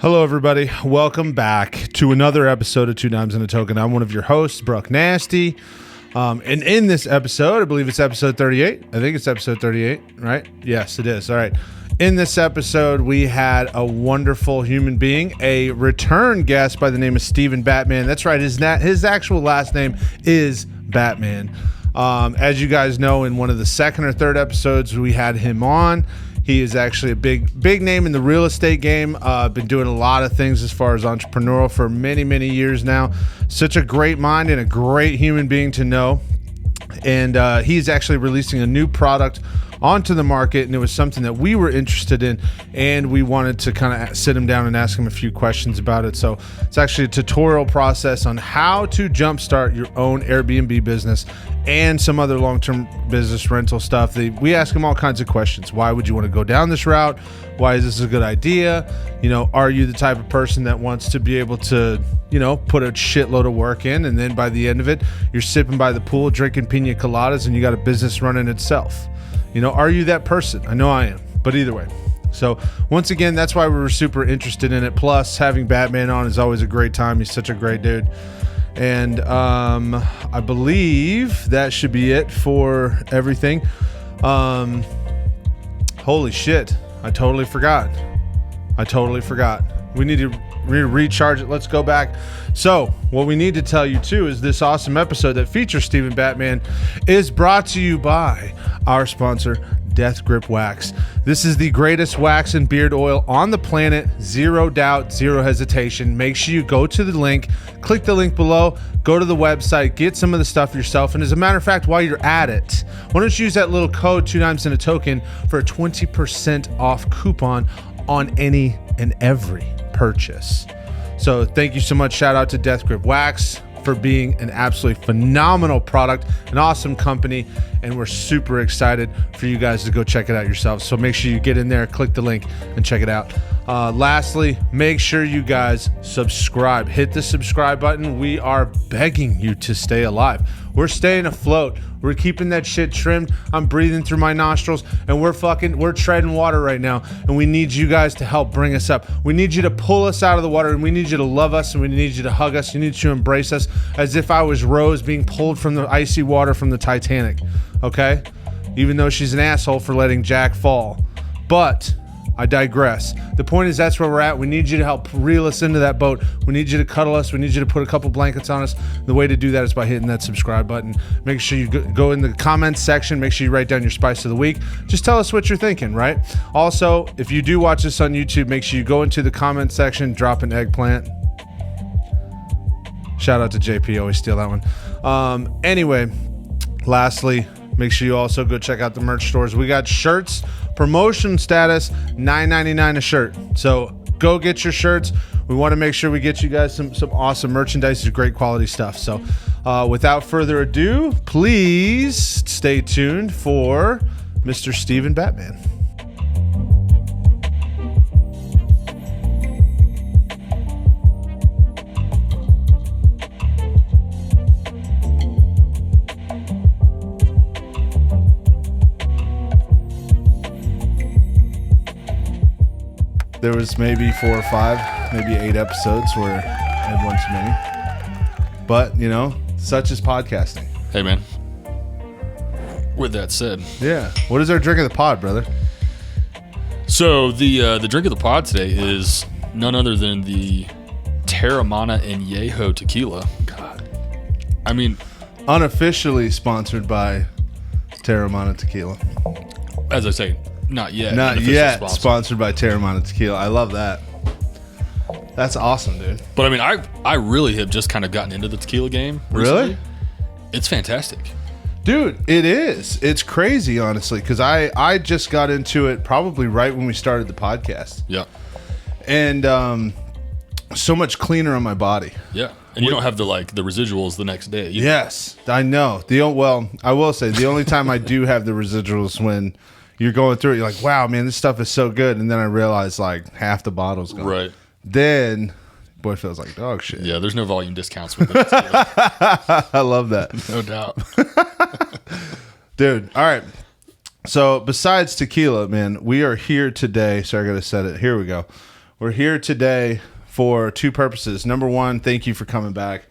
Hello, everybody. Welcome back to another episode of Two Dimes and a Token. I'm one of your hosts, Brucknasty. And in this episode, I believe it's episode 38. I think it's episode 38, right? Yes, it is. All right. In this episode, we had a wonderful human being, a return guest by the name of Steven Batman. That's right. His actual last name is Batman. As you guys know, in one of the second or third episodes, we had him on. He is actually a big name in the real estate game. Been doing a lot of things as far as entrepreneurial for many, many years now. Such a great mind and a great human being to know. And he's actually releasing a new product onto the market, and it was something that we were interested in, and we wanted to kind of sit him down and ask him a few questions about it. So it's actually a tutorial process on how to jumpstart your own Airbnb business and some other long-term business rental stuff. We ask him all kinds of questions. Why would you want to go down this route? Why is this a good idea? You know, are you the type of person that wants to be able to, you know, put a shitload of work in, and then by the end of it, you're sipping by the pool, drinking pina coladas, and you got a business running itself? You know, are you that person? I know I am, but either way. So once again, that's why we were super interested in it. Plus, having Batman on is always a great time. He's such a great dude. And I believe that should be it for everything. Holy shit. I totally forgot. We need to recharge it. Let's go back. So what we need to tell you too is this awesome episode that features Steven Batman is brought to you by our sponsor, Death Grip Wax. This is the greatest wax and beard oil on the planet. Zero doubt, zero hesitation. Make sure you go to the link, click the link below, go to the website, get some of the stuff yourself. And as a matter of fact, while you're at it, why don't you use that little code 2 Dimes and a Token for a 20% off coupon on any and every purchase. So thank you so much. Shout out to Death Grip Wax for being an absolutely phenomenal product, an awesome company, and we're super excited for you guys to go check it out yourselves. So make sure you get in there, click the link, and check it out. Lastly, make sure you guys subscribe. Hit the subscribe button. We are begging you to stay alive. We're staying afloat. We're keeping that shit trimmed. I'm breathing through my nostrils, and we're treading water right now, and we need you guys to help bring us up. We need you to pull us out of the water, and we need you to love us, and we need you to hug us. You need to embrace us as if I was Rose being pulled from the icy water from the Titanic, okay? Even though she's an asshole for letting Jack fall. But I digress. The point is, that's where we're at. We need you to help reel us into that boat. We need you to cuddle us. We need you to put a couple blankets on us. The way to do that is by hitting that subscribe button. Make sure you go in the comments section. Make sure you write down your spice of the week. Just tell us what you're thinking, right? Also, if you do watch this on YouTube, make sure you go into the comments section, drop an eggplant. Shout out to JP. Always steal that one. Anyway, lastly, make sure you also go check out the merch stores. We got shirts. Promotion status, $9.99 a shirt. So go get your shirts. We want to make sure we get you guys some awesome merchandise. It's great quality stuff. So without further ado, please stay tuned for Mr. Steven Batman. There was maybe 4 or 5, maybe 8 episodes where I had one too many. But, you know, such is podcasting. Hey, man. With that said. Yeah. What is our drink of the pod, brother? So, the drink of the pod today is none other than the Terramana Añejo tequila. God. I mean, unofficially sponsored by Terramana Tequila. As I say, not yet. Not yet sponsored by Terramana Tequila. I love that. That's awesome, dude. But I mean, I really have just kind of gotten into the tequila game recently. Really? It's fantastic. Dude, it is. It's crazy, honestly, because I just got into it probably right when we started the podcast. Yeah. And so much cleaner on my body. Yeah. And you don't have the residuals the next day. Yes, I know. Well, I will say the only time I do have the residuals when you're going through it, you're like, wow, man, this stuff is so good. And then I realize like half the bottle's gone. Right. Then boy feels like dog shit. Yeah, there's no volume discounts with it. I love that. No doubt. Dude, all right. So besides tequila, man, we are here today. So I got to set it. Here we go. We're here today for two purposes. Number one, thank you for coming back.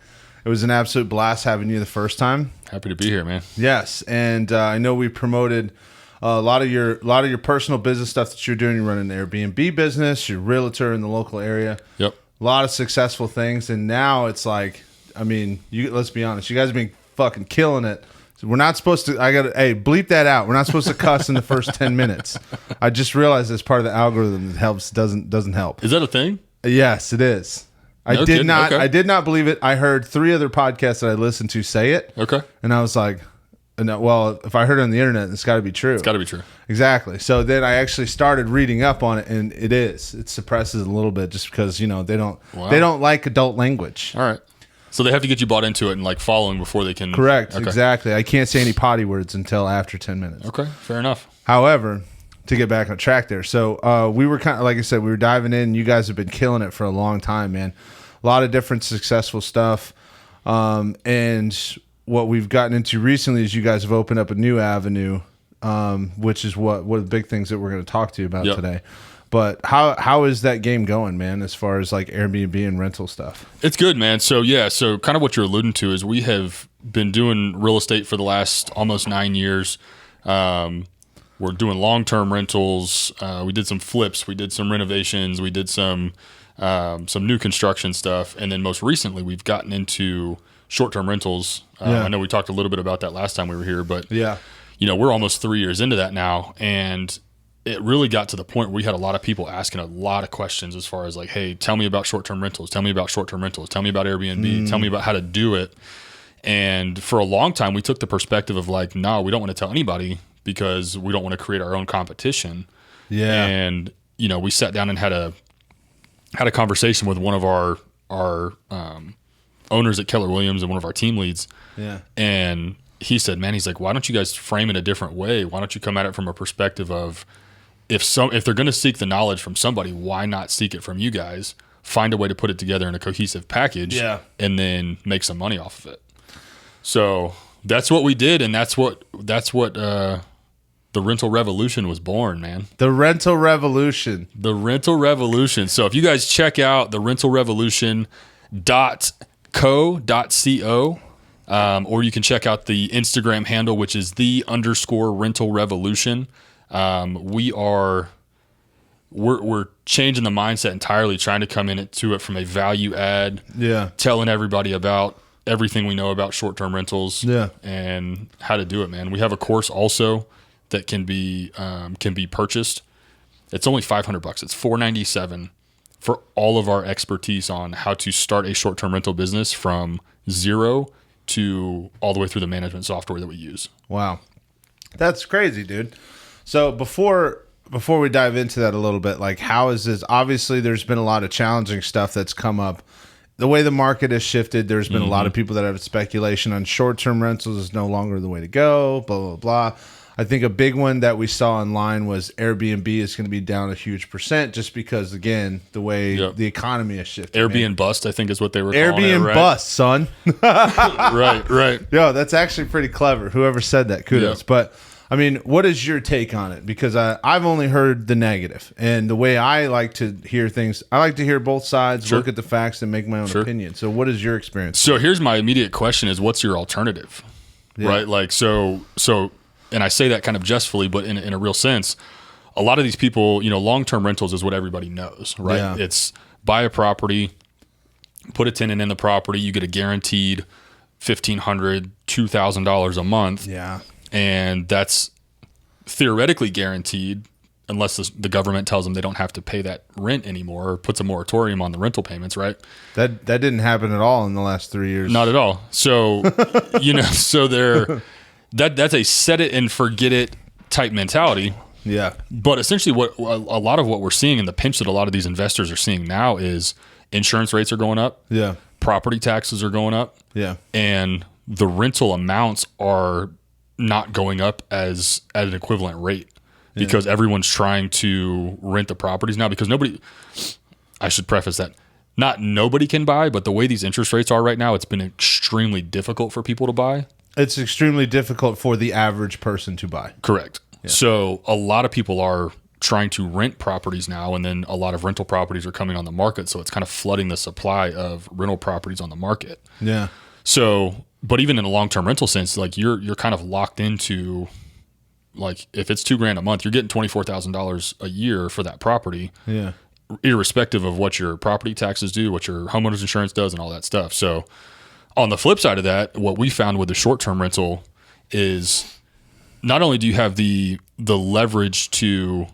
It was an absolute blast having you the first time. Happy to be here, man. Yes, and I know we promoted a lot of your personal business stuff that you're doing. You're running an Airbnb business. You're a realtor in the local area. Yep. A lot of successful things, and now it's like, I mean, let's be honest. You guys have been fucking killing it. So we're not supposed to. Hey, bleep that out. We're not supposed to cuss in the first 10 minutes. I just realized it's part of the algorithm that helps doesn't help. Is that a thing? Yes, it is. I No did kidding? not. Okay. I did not believe it. I heard 3 other podcasts that I listened to say it. Okay. And I was like, no, well, if I heard it on the internet, it's got to be true. It's got to be true. Exactly. So then I actually started reading up on it, and it is. It suppresses a little bit just because they don't like adult language. All right. So they have to get you bought into it and like following before they can. Correct. Okay. Exactly. I can't say any potty words until after 10 minutes. Okay. Fair enough. However, to get back on track there, so we were kind of, like I said, we were diving in. You guys have been killing it for a long time, man. A lot of different successful stuff. And what we've gotten into recently is you guys have opened up a new avenue, which is one of the big things that we're going to talk to you about today. But how is that game going, man, as far as like Airbnb and rental stuff? It's good, man. So yeah, so kind of what you're alluding to is we have been doing real estate for the last almost 9 years. We're doing long-term rentals. We did some flips. We did some renovations. We did some new construction stuff. And then most recently, we've gotten into short-term rentals. I know we talked a little bit about that last time we were here, but we're almost 3 years into that now. And it really got to the point where we had a lot of people asking a lot of questions as far as like, hey, tell me about short-term rentals. Tell me about short-term rentals. Tell me about Airbnb. Tell me about how to do it. And for a long time, we took the perspective of like, no, we don't want to tell anybody because we don't want to create our own competition. Yeah. And, we sat down and had a conversation with one of our owners at Keller Williams and one of our team leads. Yeah. And he said, man, he's like, why don't you guys frame it a different way? Why don't you come at it from a perspective of if they're going to seek the knowledge from somebody, why not seek it from you guys? Find a way to put it together in a cohesive package and then make some money off of it. So that's what we did. And that's what the rental revolution was born, man. The rental revolution. The rental revolution. So if you guys check out the rentalrevolution.co.co, or you can check out the Instagram handle, which is _rental revolution. We're changing the mindset entirely, trying to come into it from a value add, telling everybody about everything we know about short-term rentals and how to do it, man. We have a course also that can be purchased. It's only $500. It's $497 for all of our expertise on how to start a short-term rental business from zero to all the way through the management software that we use. Wow. That's crazy, dude. So before we dive into that a little bit, like how is this? Obviously, there's been a lot of challenging stuff that's come up. The way the market has shifted, there's been a lot of people that have speculation on short-term rentals is no longer the way to go, blah, blah, blah. I think a big one that we saw online was Airbnb is going to be down a huge percent just because, again, the way the economy has shifted. Airbnb bust, I think is what they were calling it, Airbnb right? bust, son. Right. Yo, that's actually pretty clever. Whoever said that, kudos. Yeah. But, I mean, what is your take on it? Because I've only heard the negative. And the way I like to hear things, I like to hear both sides, look at the facts, and make my own opinion. So what is your experience? So here's my immediate question is, what's your alternative? Right? Like, so, and I say that kind of jestfully, but in a real sense, a lot of these people, long-term rentals is what everybody knows, right? Yeah. It's buy a property, put a tenant in the property, you get a guaranteed $1,500, $2,000 a month. Yeah. And that's theoretically guaranteed unless the government tells them they don't have to pay that rent anymore or puts a moratorium on the rental payments, right? That didn't happen at all in the last 3 years. Not at all. So, so that's a set it and forget it type mentality. Yeah. But essentially what a lot of what we're seeing and the pinch that a lot of these investors are seeing now is insurance rates are going up. Yeah. Property taxes are going up. Yeah. And the rental amounts are not going up at an equivalent rate because everyone's trying to rent the properties now because I should preface that, not nobody can buy, but the way these interest rates are right now, it's been extremely difficult for people to buy. It's extremely difficult for the average person to buy. Correct. Yeah. So a lot of people are trying to rent properties now, and then a lot of rental properties are coming on the market, so it's kind of flooding the supply of rental properties on the market. Yeah. So, but even in a long-term rental sense, like you're kind of locked into, like, if it's $2,000 a month, you're getting $24,000 a year for that property. Yeah. Irrespective of what your property taxes do, what your homeowner's insurance does, and all that stuff. So on the flip side of that, what we found with the short-term rental is not only do you have the leverage to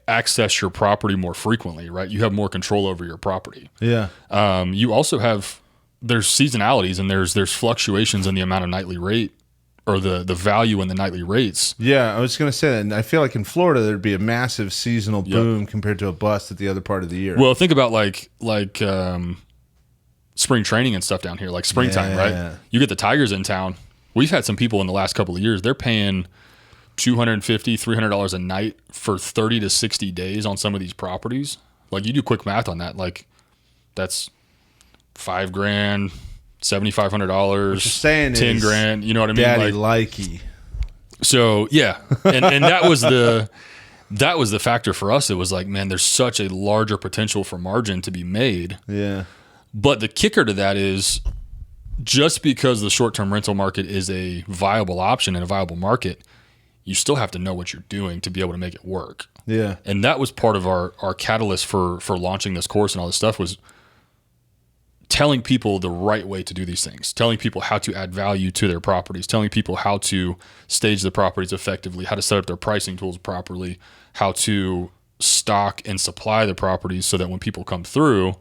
access your property more frequently, right? You have more control over your property. Yeah. You also have, there's seasonalities and there's fluctuations in the amount of nightly rate, or the value in the nightly rates. Yeah, I was going to say that. And I feel like in Florida, there'd be a massive seasonal boom compared to a bust at the other part of the year. Well, think about like spring training and stuff down here, like springtime, right? You get the Tigers in town. We've had some people in the last couple of years, they're paying $250, $300 a night for 30 to 60 days on some of these properties. Like, you do quick math on that, like that's $5,000, $7,500, saying $10,000. You know what I mean? Daddy likey. So yeah, and that was the factor for us. It was like, man, there's such a larger potential for margin to be made. Yeah. But the kicker to that is, just because the short-term rental market is a viable option and a viable market, you still have to know what you're doing to be able to make it work. Yeah. And that was part of our catalyst for launching this course and all this stuff, was telling people the right way to do these things, telling people how to add value to their properties, telling people how to stage the properties effectively, how to set up their pricing tools properly, how to stock and supply the properties so that when people come through,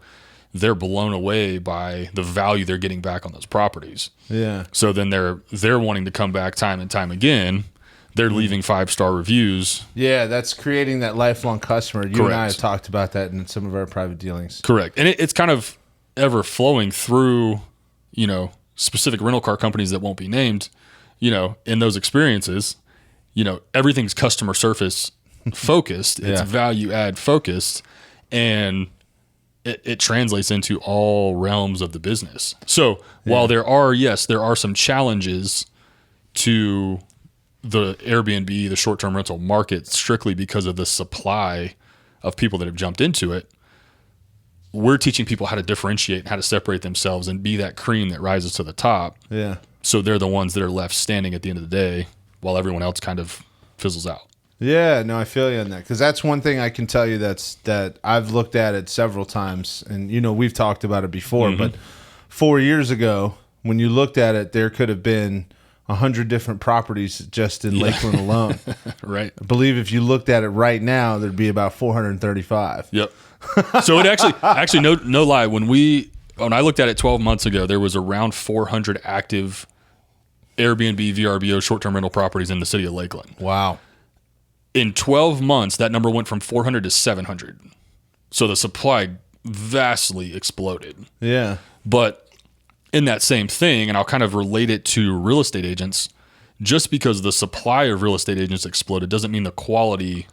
they're blown away by the value they're getting back on those properties. Yeah. So then they're wanting to come back time and time again. They're leaving 5-star reviews. Yeah, that's creating that lifelong customer. You Correct. and I have talked about that in some of our private dealings. Correct. And it's kind of ever flowing through, specific rental car companies that won't be named, in those experiences. Everything's customer service focused. It's value add focused, and it translates into all realms of the business. So while there are some challenges to the Airbnb, the short-term rental market, strictly because of the supply of people that have jumped into it, we're teaching people how to differentiate and how to separate themselves and be that cream that rises to the top. Yeah. So they're the ones that are left standing at the end of the day while everyone else kind of fizzles out. Yeah, no, I feel you on that, because that's one thing I can tell you that I've looked at it several times, and we've talked about it before. Mm-hmm. But 4 years ago, when you looked at it, there could have been 100 different properties just in Lakeland alone. Right. I believe if you looked at it right now, there'd be about 435. Yep. So it actually no lie, when I looked at it 12 months ago, there was around 400 active Airbnb, VRBO, short-term rental properties in the city of Lakeland. Wow. In 12 months, that number went from 400 to 700. So the supply vastly exploded. Yeah. But in that same thing, and I'll kind of relate it to real estate agents, just because the supply of real estate agents exploded doesn't mean the quality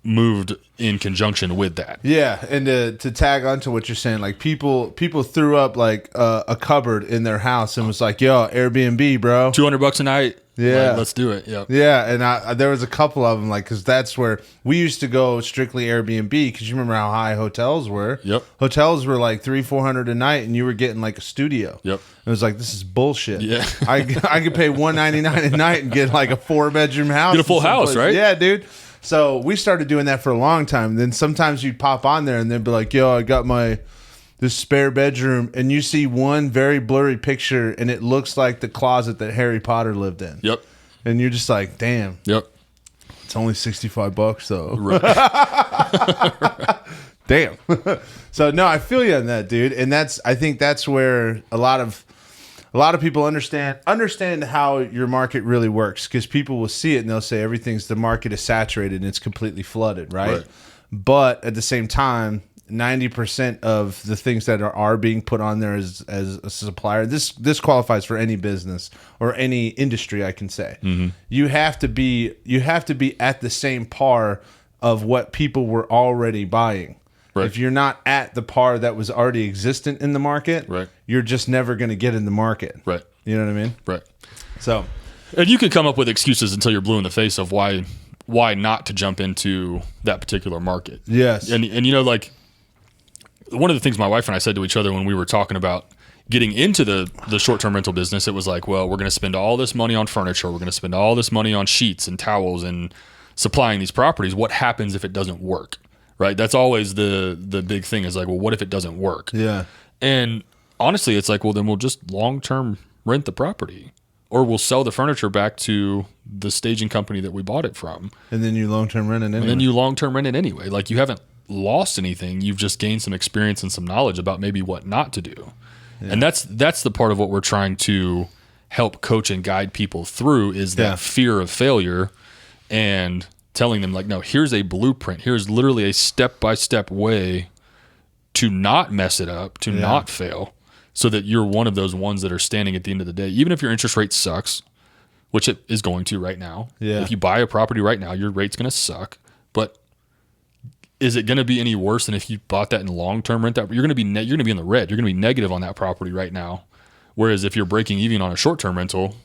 moved in conjunction with that. Yeah, and to tag onto what you're saying, like people threw up like a cupboard in their house and was like, "Yo, Airbnb, bro, $200 a night. Yeah, like, let's do it." Yep. Yeah, and there was a couple of them, like, because that's where we used to go strictly Airbnb, because you remember how high hotels were. Yep. Hotels were like $300-400 a night, and you were getting like a studio. Yep. It was like, this is bullshit. Yeah. I could pay $199 a night and get like a 4-bedroom house. Get a full house, right? Yeah, dude. So we started doing that for a long time. Then sometimes you'd pop on there and they'd be like, "Yo, I got this spare bedroom," and you see one very blurry picture, and it looks like the closet that Harry Potter lived in. Yep. And you're just like, "Damn." Yep. It's only $65 though. Right. Damn. So no, I feel you on that, dude. And I think that's where a lot of people understand how your market really works, because people will see it and they'll say the market is saturated and it's completely flooded, right? But at the same time, 90% of the things that are being put on there as a supplier, this qualifies for any business or any industry, I can say. Mm-hmm. You have to be at the same par of what people were already buying. Right. If you're not at the par that was already existent in the market, right, you're just never going to get in the market. Right. You know what I mean? Right. So, and you can come up with excuses until you're blue in the face of why why not to jump into that particular market? Yes. And you know, like one of the things my wife and I said to each other when we were talking about getting into the short-term rental business, it was like, well, we're going to spend all this money on furniture. We're going to spend all this money on sheets and towels and supplying these properties. What happens if it doesn't work? Right? That's always the big thing is like, well, what if it doesn't work? Yeah. And honestly, it's like, well, then we'll just long-term rent the property, or we'll sell the furniture back to the staging company that we bought it from. And then you long-term rent it anyway. And then you long-term rent it anyway. Like, you haven't lost anything. You've just gained some experience and some knowledge about maybe what not to do. Yeah. And that's the part of what we're trying to help coach and guide people through is that fear of failure, and telling them like, no, here's a blueprint. Here's literally a step-by-step way to not mess it up, to not fail, so that you're one of those ones that are standing at the end of the day. Even if your interest rate sucks, which it is going to right now. Yeah. If you buy a property right now, your rate's going to suck. But is it going to be any worse than if you bought that in long-term rent? That you're going to be you're going to be in the red. You're going to be negative on that property right now. Whereas if you're breaking even on a short-term rental,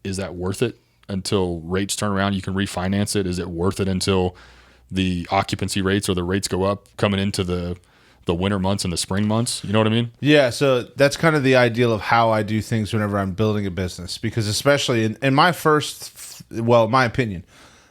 is that worth it until rates turn around? You can refinance it. Is it worth it until the occupancy rates or the rates go up coming into the winter months and the spring months? You know what I mean? Yeah. So that's kind of the ideal of how I do things whenever I'm building a business, because especially in my my opinion,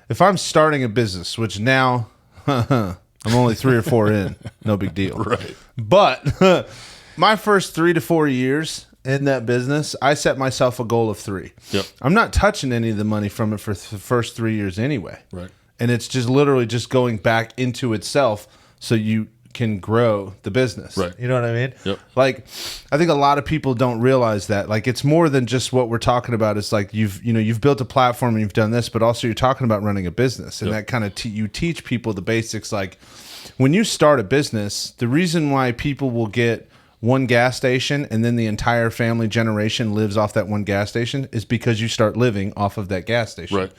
if I'm starting a business, which now I'm only 3 or 4 in, no big deal. Right. But my first 3 to 4 years in that business, I set myself a goal of 3. Yep. I'm not touching any of the money from it for the first 3 years anyway. Right. And it's just literally just going back into itself so you can grow the business. Right. You know what I mean? Yep. Like, I think a lot of people don't realize that. Like, it's more than just what we're talking about. It's like you've built a platform and you've done this, but also you're talking about running a business, and that kind of you teach people the basics. Like, when you start a business, the reason why people will get one gas station and then the entire family generation lives off that one gas station is because you start living off of that gas station. Right.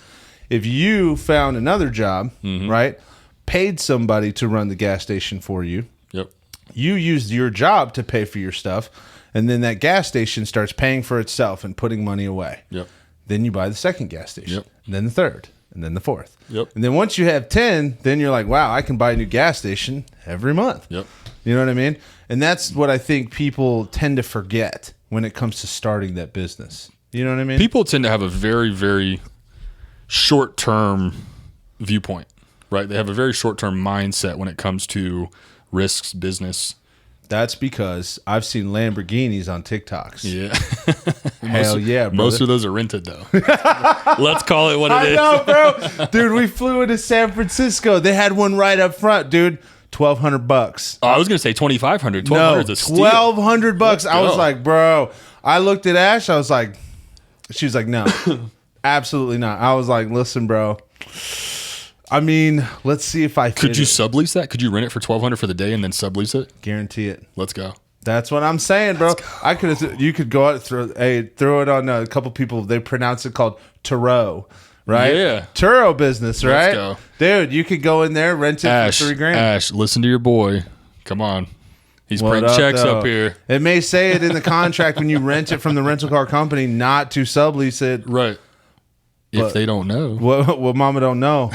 If you found another job, right, paid somebody to run the gas station for you, Yep. you used your job to pay for your stuff, and then that gas station starts paying for itself and putting money away. Yep. Then you buy the second gas station, Yep. and then the third, and then the fourth. Yep. And then once you have 10, then you're like, wow, I can buy a new gas station every month. Yep. You know what I mean? And that's what I think people tend to forget when it comes to starting that business. You know what I mean? People tend to have a very, very short-term viewpoint, right? They have a very short-term mindset when it comes to risks, business. That's because I've seen Lamborghinis on TikToks. Yeah. Hell yeah, brother. Most of those are rented, though. Let's call it what it is. I know, bro. Dude, we flew into San Francisco. They had one right up front, dude. $1,200. Oh, I was going to say $2,500. $1,200 is a steal. $1,200. I was like, bro. I looked at Ash. I was like, she was like, no, absolutely not. I was like, listen, bro. I mean, let's see if I could you sublease that? Could you rent it for $1,200 for the day and then sublease it? Guarantee it. Let's go. That's what I'm saying, bro. I could. You could go out throw it on a couple people. They pronounce it called Turo, right? Yeah, Turo business, right? Let's go. Dude. You could go in there, rent it for $3,000. Ash, listen to your boy. Come on, he's printing checks up here. It may say it in the contract when you rent it from the rental car company not to sublease it, right? If they don't know, what mama don't know,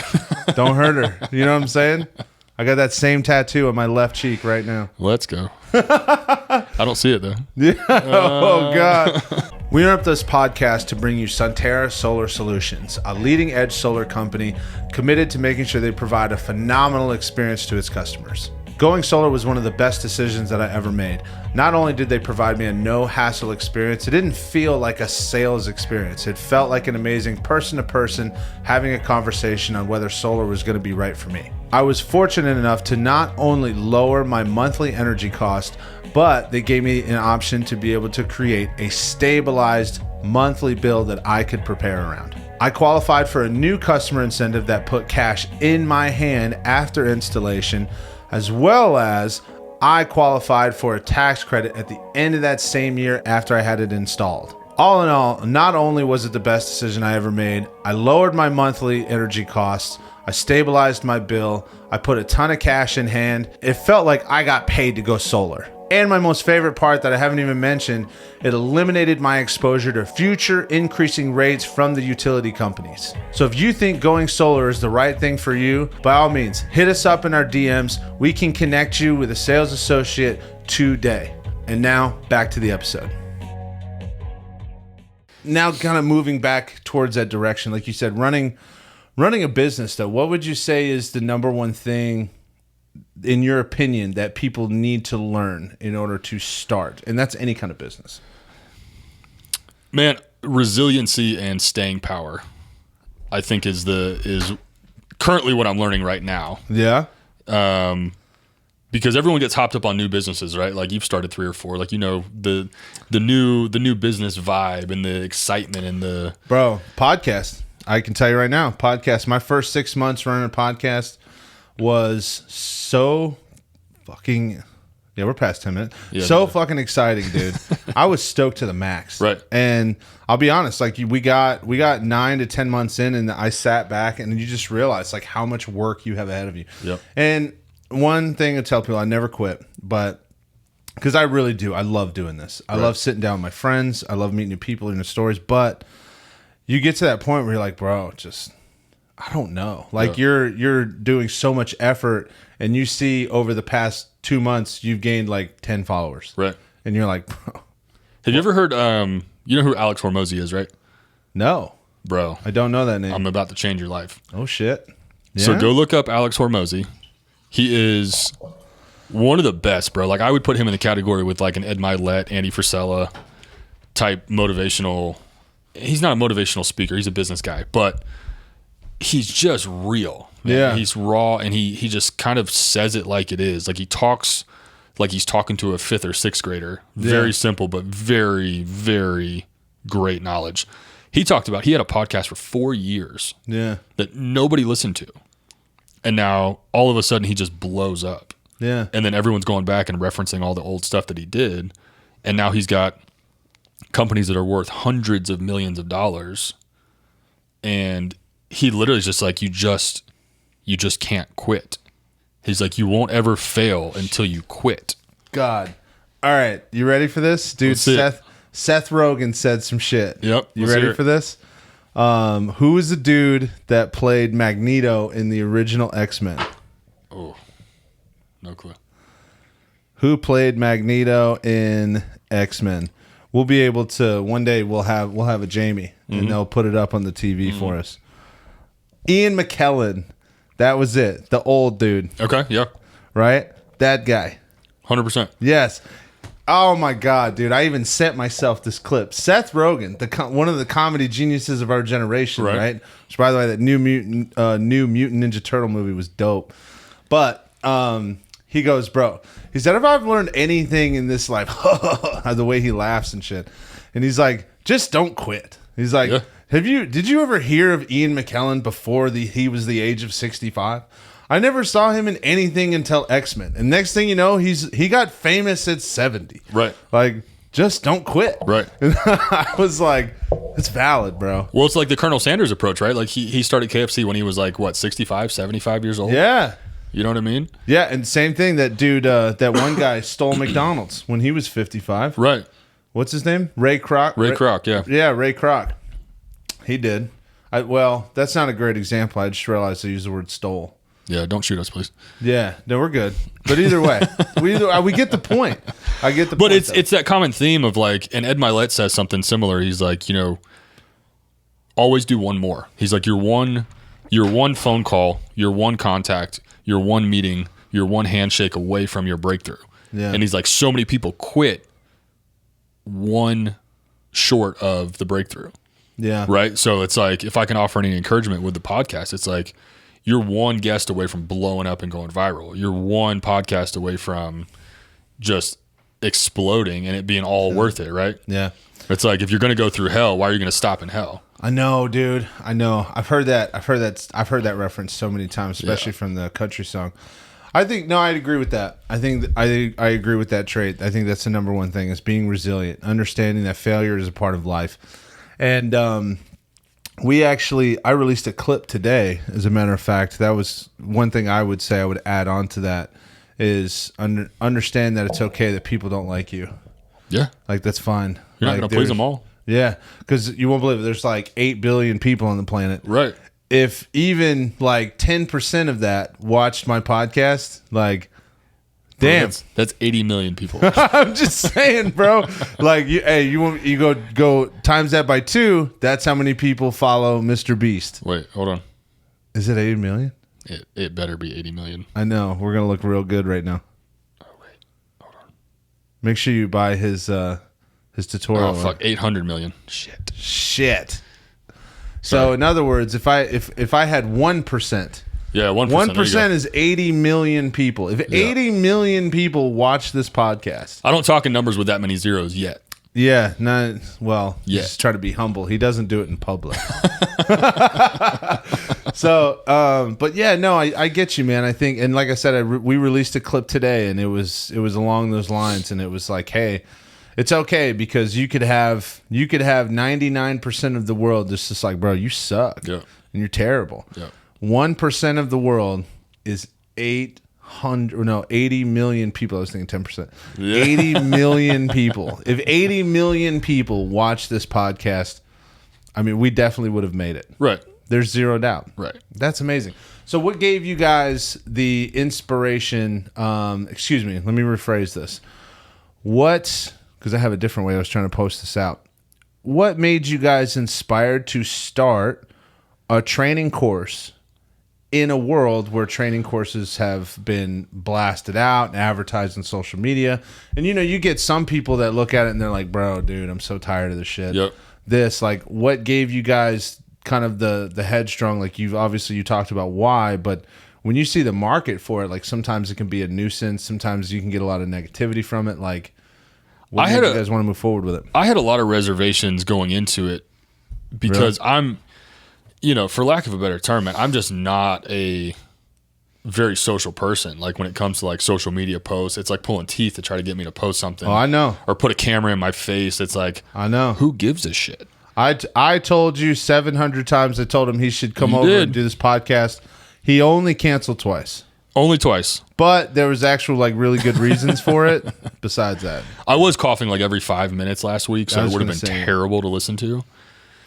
don't hurt her. You know what I'm saying? I got that same tattoo on my left cheek right now. Let's go. I don't see it though. Yeah. Oh God. We interrupt this podcast to bring you Sunterra Solar Solutions, a leading edge solar company committed to making sure they provide a phenomenal experience to its customers. Going solar was one of the best decisions that I ever made. Not only did they provide me a no-hassle experience, it didn't feel like a sales experience. It felt like an amazing person-to-person having a conversation on whether solar was going to be right for me. I was fortunate enough to not only lower my monthly energy cost, but they gave me an option to be able to create a stabilized monthly bill that I could prepare around. I qualified for a new customer incentive that put cash in my hand after installation, as well as I qualified for a tax credit at the end of that same year after I had it installed. All in all, not only was it the best decision I ever made, I lowered my monthly energy costs, I stabilized my bill, I put a ton of cash in hand. It felt like I got paid to go solar. And my most favorite part that I haven't even mentioned, it eliminated my exposure to future increasing rates from the utility companies. So if you think going solar is the right thing for you, by all means, hit us up in our DMs. We can connect you with a sales associate today. And now back to the episode. Now kind of moving back towards that direction, like you said, running a business though, what would you say is the number one thing in your opinion that people need to learn in order to start? And that's any kind of business. Man, resiliency and staying power, I think is currently what I'm learning right now. Yeah. Because everyone gets hopped up on new businesses, right? Like you've started 3 or 4, like, the new business vibe and the excitement and the podcast. I can tell you right now, podcast. My first 6 months running a podcast was so fucking, we're past 10 minutes. Yeah, fucking exciting, dude. I was stoked to the max. Right. And I'll be honest, like we got 9 to 10 months in and I sat back and you just realize like how much work you have ahead of you. Yep. And one thing I tell people, I never quit, but because I really do. I love doing this. I love sitting down with my friends. I love meeting new people, hearing their stories, but you get to that point where you're like, bro, just I don't know. Like you're doing so much effort and you see over the past 2 months you've gained like 10 followers. Right. And you're like, bro. Have you ever heard you know who Alex Hormozy is, right? No. Bro. I don't know that name. I'm about to change your life. Oh shit. Yeah? So go look up Alex Hormozy. He is one of the best, bro. Like I would put him in the category with like an Ed Milet, Andy Frisella type motivational. He's not a motivational speaker. He's a business guy, but he's just real. Man. Yeah. He's raw and he just kind of says it like it is. Like he talks like he's talking to a 5th or 6th grader. Very simple, but very, very great knowledge. He talked about, he had a podcast for 4 years that nobody listened to. And now all of a sudden he just blows up. Yeah. And then everyone's going back and referencing all the old stuff that he did. And now he's got companies that are worth hundreds of millions of dollars. And he literally is just like, you just can't quit. He's like, you won't ever fail until you quit. God. All right. You ready for this? Dude, Seth Rogen said some shit. Yep. You ready for this? Who is the dude that played Magneto in the original X-Men? Oh, no clue. Who played Magneto in X-Men? We'll be able to one day. We'll have a Jamie, and they'll put it up on the TV for us. Ian McKellen, that was it. The old dude. Okay, yeah, right. That guy. 100%. Yes. Oh my God, dude! I even sent myself this clip. Seth Rogen, one of the comedy geniuses of our generation, right? Which, by the way, that new Mutant Ninja Turtle movie was dope. But he goes, bro. He said, if I've learned anything in this life, the way he laughs and shit, and he's like, just don't quit. He's like, did you ever hear of Ian McKellen before he was the age of 65? I never saw him in anything until X-Men. And next thing you know, he got famous at 70. Right. Like, just don't quit. Right. And I was like, it's valid, bro. Well, it's like the Colonel Sanders approach, right? Like he started KFC when he was like, what, 65, 75 years old? Yeah. You know what I mean? Yeah, and same thing. That dude, that one guy stole McDonald's when he was 55. Right. What's his name? Ray Kroc? Ray Kroc, yeah. Yeah, Ray Kroc. He did. Well, that's not a great example. I just realized I used the word stole. Yeah, don't shoot us, please. Yeah, no, we're good. But either way, we get the point. I get the point. But it's that common theme of like, and Ed Milet says something similar. He's like, always do one more. He's like, your one phone call, your one contact, your one meeting, your one handshake away from your breakthrough. Yeah. And he's like, so many people quit one short of the breakthrough. Yeah. Right? So it's like, if I can offer any encouragement with the podcast, it's like, you're one guest away from blowing up and going viral. You're one podcast away from just exploding and it being all worth it, right? Yeah. It's like, if you're going to go through hell, why are you going to stop in hell? I know, dude. I know. I've heard that reference so many times, especially from the country song. I think I'd agree with that. I think I agree with that trait. I think that's the number one thing is being resilient, understanding that failure is a part of life. And I released a clip today, as a matter of fact. That was one thing I would say I would add on to that is understand that it's okay that people don't like you. Yeah. Like, that's fine. You're like, not going to please them all. Yeah, because you won't believe it. There's like 8 billion people on the planet. Right. If even like 10% of that watched my podcast, like, damn, that's 80 million people. I'm just saying, bro. Like, you go times that by 2. That's how many people follow Mr. Beast. Wait, hold on. Is it 80 million? It better be 80 million. I know. We're gonna look real good right now. Oh wait, hold on. Make sure you buy his tutorial. Oh fuck, 800 million. Shit. So in other words, if I had 1%. Yeah, 1%. 1% is 80 million people. If 80 million people watch this podcast. I don't talk in numbers with that many zeros yet. Yeah, just try to be humble. He doesn't do it in public. So, but yeah, no, I get you, man. I think, and like I said, we released a clip today, and it was along those lines, and it was like, hey, it's okay because you could have 99% of the world just like, bro, you suck, and you're terrible. 1% of the world is 80 million people. I was thinking 10%. 80 million people. If 80 million people watch this podcast, I mean, we definitely would have made it. Right. There's zero doubt. Right. That's amazing. So what gave you guys the inspiration? Excuse me. Let me rephrase this. Because I have a different way I was trying to post this out. What made you guys inspired to start a training course in a world where training courses have been blasted out and advertised on social media? And, you get some people that look at it and they're like, bro, dude, I'm so tired of this shit. Yep. What gave you guys kind of the headstrong? Like, you talked about why, but when you see the market for it, like, sometimes it can be a nuisance. Sometimes you can get a lot of negativity from it. Like, what made you guys want to move forward with it? I had a lot of reservations going into it because I'm, for lack of a better term, man, I'm just not a very social person. Like, when it comes to like social media posts, it's like pulling teeth to try to get me to post something. Oh, I know. Or put a camera in my face. It's like, I know. Who gives a shit? I told you 700 times. I told him he should come over and do this podcast. He only canceled twice. Only twice. But there was actual like really good reasons for it. Besides that, I was coughing like every 5 minutes last week, so it would have been terrible to listen to.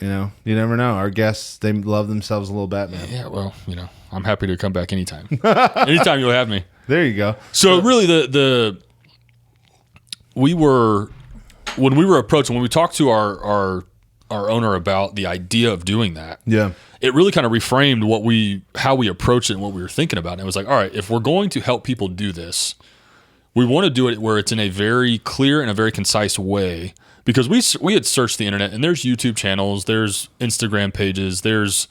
You never know. Our guests, they love themselves a little Batman. Yeah, well, I'm happy to come back anytime. Anytime you'll have me. There you go. So really, when we were approaching, when we talked to our owner about the idea of doing that, it really kind of reframed how we approached it and what we were thinking about. And it was like, all right, if we're going to help people do this, we want to do it where it's in a very clear and a very concise way. Because we had searched the internet, and there's YouTube channels, there's Instagram pages, there's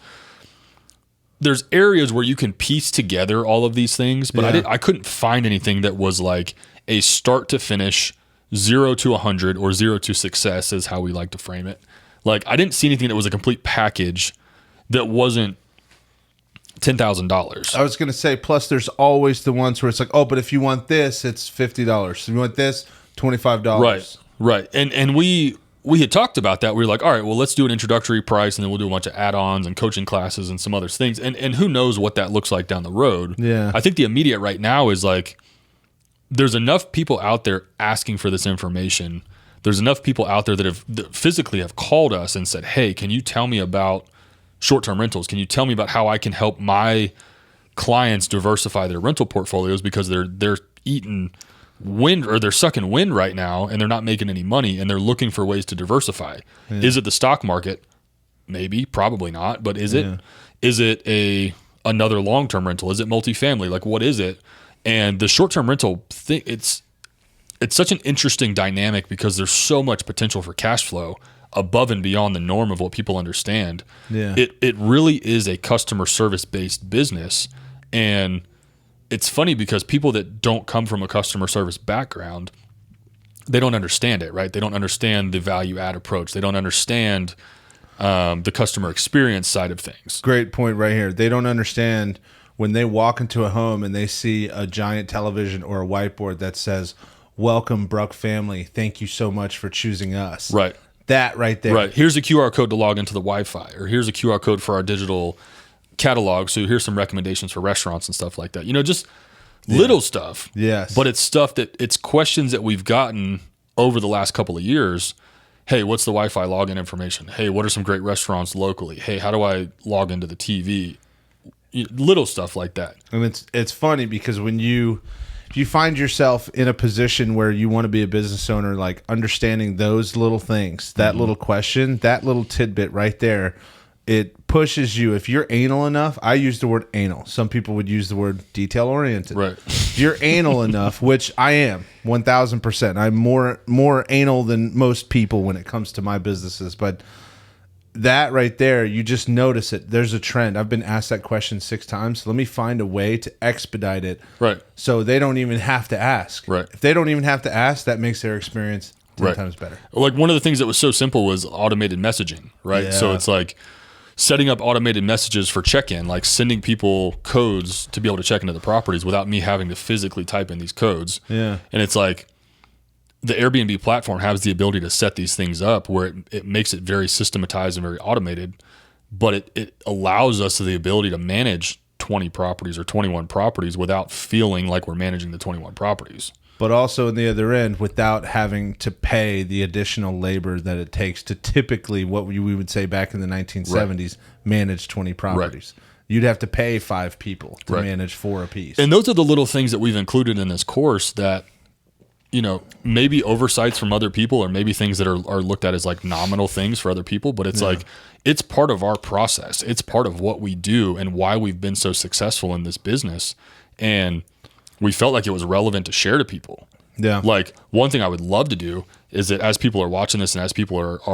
areas where you can piece together all of these things, but I couldn't find anything that was like a start to finish, 0 to 100 or 0 to success is how we like to frame it. Like, I didn't see anything that was a complete package that wasn't $10,000. I was going to say, plus there's always the ones where it's like, oh, but if you want this, it's $50. If you want this, $25. Right. And we had talked about that. We were like, all right, well, let's do an introductory price, and then we'll do a bunch of add-ons and coaching classes and some other things. And who knows what that looks like down the road. Yeah. I think the immediate right now is like, there's enough people out there asking for this information. There's enough people out there that physically have called us and said, hey, can you tell me about short-term rentals? Can you tell me about how I can help my clients diversify their rental portfolios because they're eating wind, or they're sucking wind right now and they're not making any money, and they're looking for ways to diversify. Is it the stock market? Maybe, probably not. But is it another long-term rental? Is it multifamily? Like, what is it? And the short-term rental thing, it's such an interesting dynamic because there's so much potential for cash flow above and beyond the norm of what people understand. Yeah. It really is a customer service based business. And it's funny because people that don't come from a customer service background, they don't understand it, right? They don't understand the value add approach. They don't understand the customer experience side of things. Great point right here. They don't understand when they walk into a home and they see a giant television or a whiteboard that says, "Welcome, Bruck family. Thank you so much for choosing us." Right. That right there. Right. Here's a QR code to log into the Wi-Fi, or here's a QR code for our digital catalog. So here's some recommendations for restaurants and stuff like that. Just little stuff. Yes. But it's questions that we've gotten over the last couple of years. Hey, what's the Wi-Fi login information? Hey, what are some great restaurants locally? Hey, how do I log into the TV? Little stuff like that. And it's funny because if you find yourself in a position where you want to be a business owner, like understanding those little things, that little question, that little tidbit right there, it pushes you. If you're anal enough, I use the word anal. Some people would use the word detail oriented. Right. If you're anal enough, which I am 1000%. I'm more anal than most people when it comes to my businesses, but that right there, you just notice it. There's a trend. I've been asked that question 6 times. Let me find a way to expedite it. Right. So they don't even have to ask. Right. If they don't even have to ask, that makes their experience 10 times better. Like one of the things that was so simple was automated messaging, right? Yeah. So it's like setting up automated messages for check-in, like sending people codes to be able to check into the properties without me having to physically type in these codes. Yeah. And it's like the Airbnb platform has the ability to set these things up where it makes it very systematized and very automated, but it allows us the ability to manage 20 properties or 21 properties without feeling like we're managing the 21 properties. But also on the other end, without having to pay the additional labor that it takes to typically, what we would say back in the 1970s, manage 20 properties. Right. You'd have to pay 5 people to manage 4 apiece. And those are the little things that we've included in this course that, maybe oversights from other people or maybe things that are looked at as like nominal things for other people, but it's like, it's part of our process. It's part of what we do and why we've been so successful in this business. And we felt like it was relevant to share to people. Yeah. Like one thing I would love to do is that as people are watching this and as people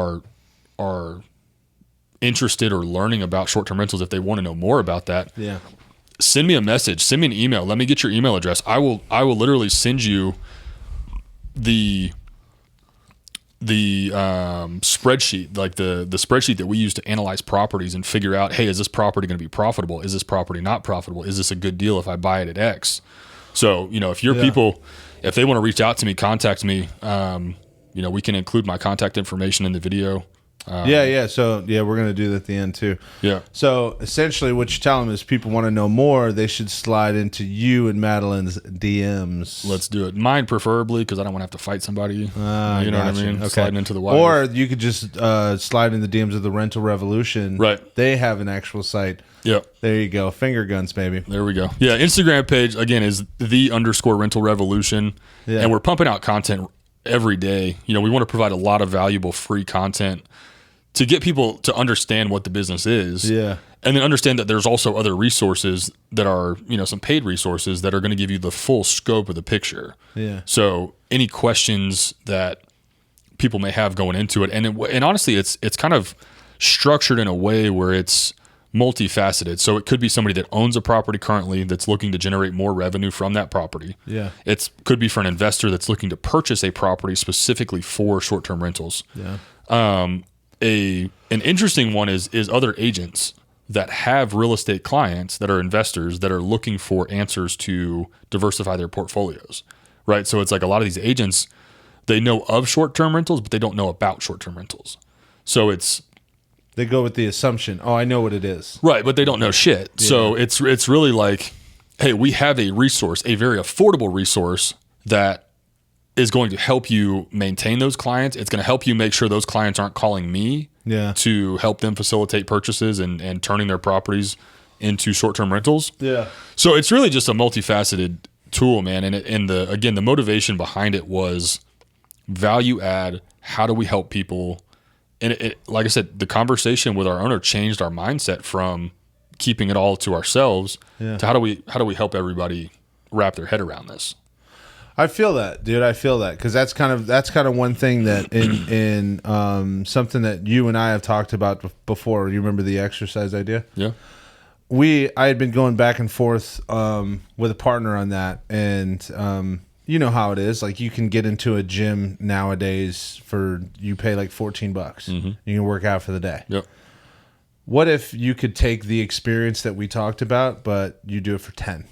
are interested or learning about short-term rentals, if they want to know more about that, send me a message, send me an email. Let me get your email address. I will literally send you the spreadsheet, like the spreadsheet that we use to analyze properties and figure out, hey, is this property going to be profitable? Is this property not profitable? Is this a good deal if I buy it at X? So, if your people, if they want to reach out to me, contact me, we can include my contact information in the video. So we're going to do that at the end too. Yeah. So essentially what you tell them is people want to know more, they should slide into you and Madeline's DMs. Let's do it. Mine preferably, because I don't want to have to fight somebody. You know what I mean? Okay. Sliding into the wife. Or you could just slide in the DMs of the Rental Revolution. Right. They have an actual site. Yep. There you go. Finger guns, baby. There we go. Yeah. Instagram page, again, is _Rental Revolution. Yeah. And we're pumping out content every day. We want to provide a lot of valuable free content to get people to understand what the business is. Yeah. And then understand that there's also other resources that are, some paid resources that are going to give you the full scope of the picture. Yeah. So any questions that people may have going into it, and honestly, it's kind of structured in a way where it's multifaceted. So it could be somebody that owns a property currently that's looking to generate more revenue from that property. Yeah. It could be for an investor that's looking to purchase a property specifically for short-term rentals. Yeah. An interesting one is other agents that have real estate clients that are investors that are looking for answers to diversify their portfolios, right? So it's like a lot of these agents, they know of short-term rentals, but they don't know about short-term rentals. So they go with the assumption, I know what it is. Right, but they don't know shit. Yeah. So it's really like, hey, we have a resource, a very affordable resource that is going to help you maintain those clients. It's going to help you make sure those clients aren't calling me to help them facilitate purchases and turning their properties into short-term rentals. Yeah. So it's really just a multifaceted tool, man. And the motivation behind it was value add. How do we help people? And like I said, the conversation with our owner changed our mindset from keeping it all to ourselves to how do we help everybody wrap their head around this? I feel that, dude. I feel that because that's kind of one thing that in something that you and I have talked about before. You remember the exercise idea? Yeah. I had been going back and forth with a partner on that, and you know how it is. Like you can get into a gym nowadays you pay like $14. Mm-hmm. You can work out for the day. Yep. What if you could take the experience that we talked about, but you do it for 10?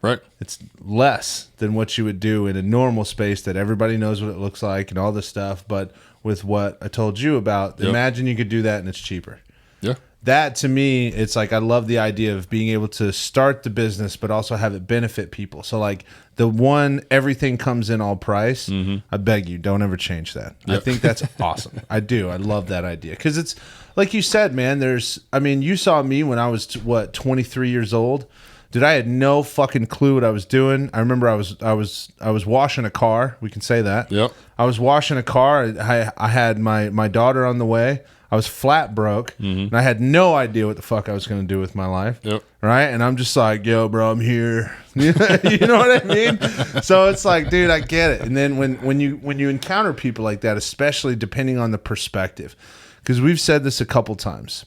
Right. It's less than what you would do in a normal space that everybody knows what it looks like and all this stuff. But with what I told you about, imagine you could do that and it's cheaper. Yeah. that to me, it's like I love the idea of being able to start the business, but also have it benefit people. So like the one, everything comes in all price. I beg you, don't ever change that. I think that's awesome. I do. I love that idea because it's like you said, man. You saw me when I was 23 years old. Dude, I had no fucking clue what I was doing. I remember I was washing a car. We can say that. Yep. I was washing a car. I had my daughter on the way. I was flat broke, and I had no idea what the fuck I was going to do with my life. Yep. Right? And I'm just like, yo, bro, I'm here. You know what I mean? So it's like, dude, I get it. And then when you encounter people like that, especially depending on the perspective, because we've said this a couple times,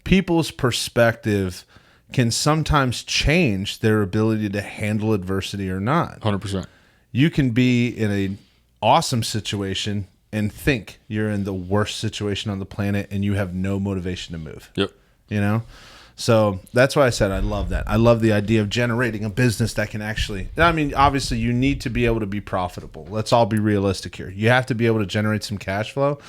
people's perspective can sometimes change their ability to handle adversity or not. 100%. You can be in an awesome situation and think you're in the worst situation on the planet and you have no motivation to move. Yep. You know? So that's why I said I love that. I love the idea of generating a business that can actually, I mean, obviously you need to be able to be profitable. Let's all be realistic here. You have to be able to generate some cash flow.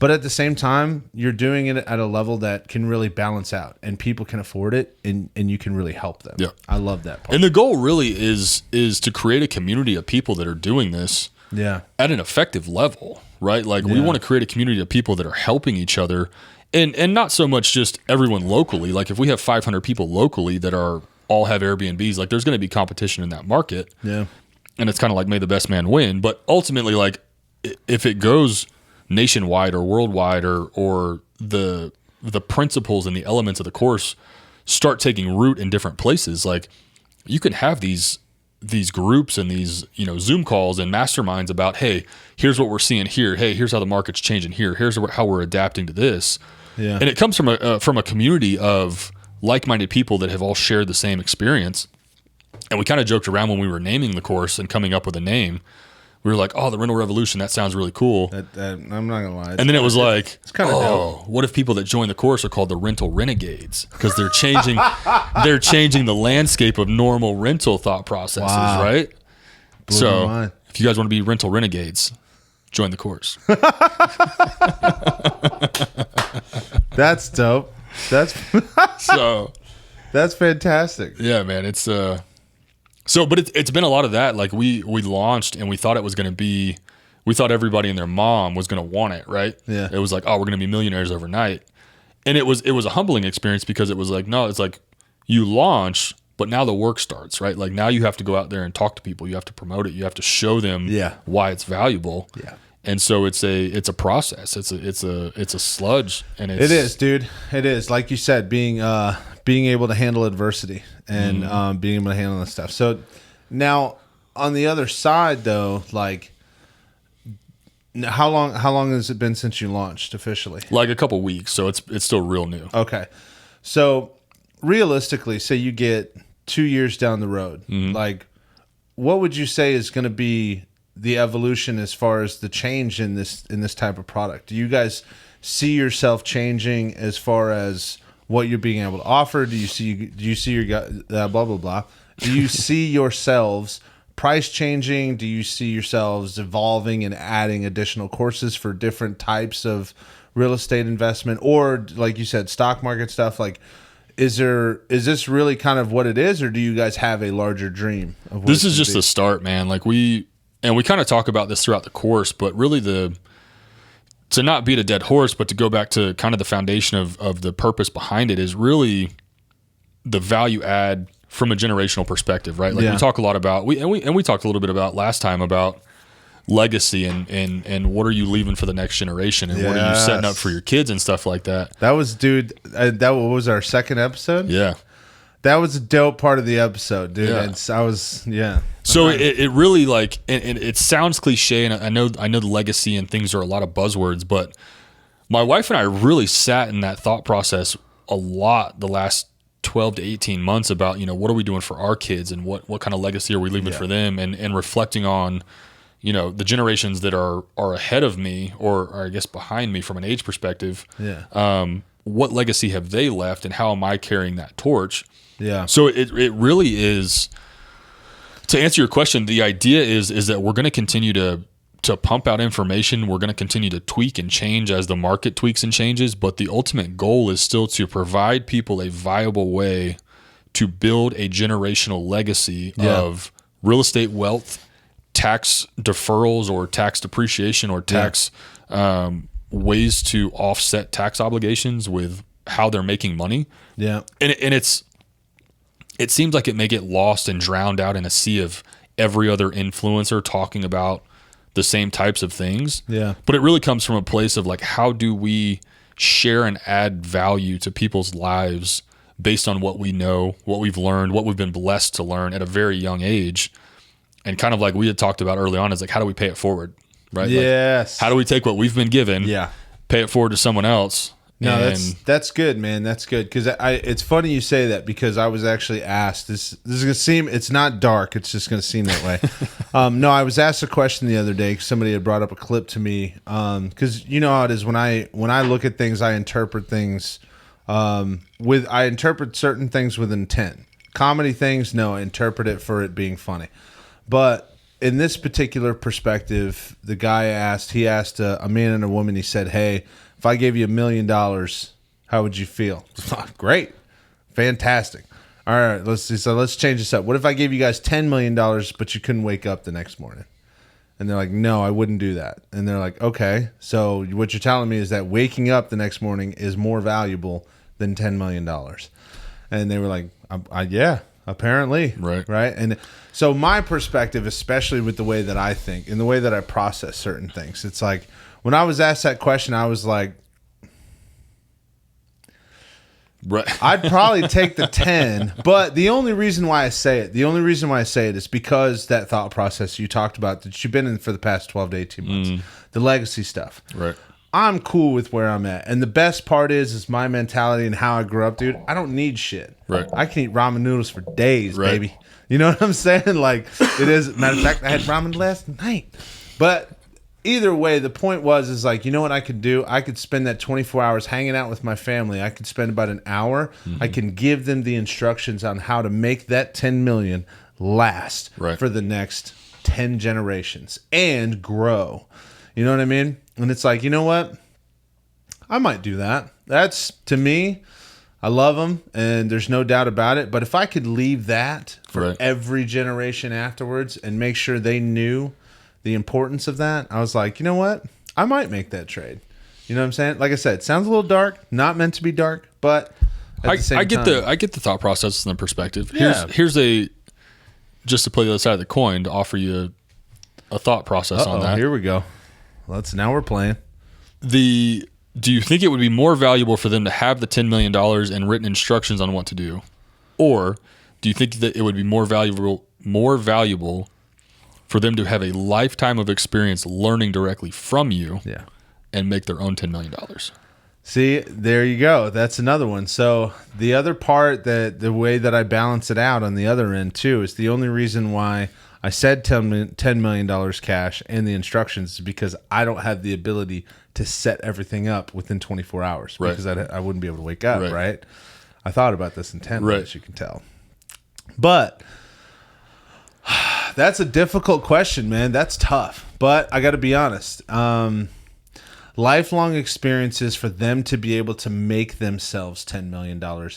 But at the same time, you're doing it at a level that can really balance out and people can afford it and you can really help them. Yeah. I love that part. And the goal really is to create a community of people that are doing this at an effective level, right? Like we want to create a community of people that are helping each other and not so much just everyone locally. Like if we have 500 people locally that all have Airbnbs, like there's going to be competition in that market. Yeah. And it's kind of like may the best man win. But ultimately, like if it goes nationwide or worldwide or the principles and the elements of the course start taking root in different places, like you can have these groups and these Zoom calls and masterminds about, hey, here's what we're seeing here, hey, here's how the market's changing here, here's how we're adapting to this. And it comes from a community of like-minded people that have all shared the same experience. And we kind of joked around when we were naming the course and coming up with a name. We were like, oh, the rental revolution, that sounds really cool. I'm not going to lie. And then it was like, it's kind of dope. What if people that join the course are called the rental renegades? Because they're changing the landscape of normal rental thought processes, right? Blew my mind. If you guys want to be rental renegades, join the course. That's dope. That's fantastic. Yeah, man. It's but it's been a lot of that. Like we launched and we thought it was going to be, we thought everybody and their mom was going to want it, right? Yeah. It was like, oh, we're going to be millionaires overnight. And it was a humbling experience because it was like, no, it's like you launch, but now the work starts, right? Like now you have to go out there and talk to people. You have to promote it. You have to show them why it's valuable. Yeah. And so it's a process. It's a sludge. And it is, dude. It is. Like you said, being able to handle adversity and being able to handle that stuff. So now on the other side though, like how long has it been since you launched officially? Like a couple weeks. So it's still real new. Okay. So realistically, say you get 2 years down the road, like what would you say is going to be the evolution as far as the change in this type of product? Do you guys see yourself changing as far as what you're being able to offer? Do you see your blah blah blah? Do you see yourselves price changing? Do you see yourselves evolving and adding additional courses for different types of real estate investment, or like you said, stock market stuff? Like, is this really kind of what it is, or do you guys have a larger dream of what this is just the start, man? Like we kind of talk about this throughout the course, but really to not beat a dead horse, but to go back to kind of the foundation of the purpose behind it is really the value add from a generational perspective, right? Like we talk a lot about, we talked a little bit about last time about legacy and what are you leaving for the next generation and what are you setting up for your kids and stuff like that. That was, dude, that was our second episode. Yeah. That was a dope part of the episode, dude. Yeah. So it really like, and it sounds cliche, and I know the legacy and things are a lot of buzzwords, but my wife and I really sat in that thought process a lot the last 12 to 18 months about, what are we doing for our kids and what kind of legacy are we leaving for them, and reflecting on, the generations that are ahead of me or I guess behind me from an age perspective. What legacy have they left and how am I carrying that torch? Yeah. So it really is, to answer your question, the idea is that we're going to continue to to pump out information. We're going to continue to tweak and change as the market tweaks and changes, but the ultimate goal is still to provide people a viable way to build a generational legacy of real estate wealth, tax deferrals or tax depreciation or tax ways to offset tax obligations with how they're making money. Yeah. And it seems like it may get lost and drowned out in a sea of every other influencer talking about the same types of things. Yeah. But it really comes from a place of like, how do we share and add value to people's lives based on what we know, what we've learned, what we've been blessed to learn at a very young age. And kind of like we had talked about early on is like, how do we pay it forward? Right? Yes. Like, how do we take what we've been given, pay it forward to someone else? No, that's good, man. That's good. Because it's funny you say that, because I was actually asked, this is going to seem, it's not dark. It's just going to seem that way. No, I was asked a question the other day. Somebody had brought up a clip to me. Because you know how it is when I look at things, I interpret things I interpret certain things with intent. Comedy things, no, I interpret it for it being funny. But in this particular perspective, the guy asked a man and a woman, he said, hey, if I gave you $1 million, how would you feel? Great. Fantastic. All right, let's change this up. What if I gave you guys $10 million, but you couldn't wake up the next morning? And they're like, no, I wouldn't do that. And they're like, okay, so what you're telling me is that waking up the next morning is more valuable than $10 million. And they were like, yeah, apparently. Right. And so my perspective, especially with the way that I think and the way that I process certain things, it's like, when I was asked that question, I was like, I'd probably take the 10. But the only reason why I say it is because that thought process you talked about that you've been in for the past 12 to 18 months, the legacy stuff. Right. I'm cool with where I'm at. And the best part is my mentality and how I grew up, dude. I don't need shit. Right. I can eat ramen noodles for days, baby. You know what I'm saying? Like, it is. Matter of fact, I had ramen last night. But either way, the point is like, you know what I could do? I could spend that 24 hours hanging out with my family. I could spend about an hour. Mm-hmm. I can give them the instructions on how to make that 10 million last for the next 10 generations and grow. You know what I mean? And it's like, you know what? I might do that. That's, to me, I love them, and there's no doubt about it. But if I could leave that for every generation afterwards and make sure they knew the importance of that, I was like, you know what? I might make that trade. You know what I'm saying? Like I said, it sounds a little dark, not meant to be dark, but at the same time, I get the thought process and the perspective. Yeah. Here's just to play the other side of the coin, to offer you a thought process on that. Here we go. Now we're playing. Do you think it would be more valuable for them to have the $10 million and written instructions on what to do? Or do you think that it would be more valuable for them to have a lifetime of experience learning directly from you and make their own $10 million? See, there you go. That's another one. So the other part, that the way that I balance it out on the other end too, is the only reason why I said $10 million cash and the instructions is because I don't have the ability to set everything up within 24 hours because I wouldn't be able to wake up, right? I thought about this intently, as you can tell. But that's a difficult question, man. That's tough. But I got to be honest. Lifelong experiences for them to be able to make themselves $10 million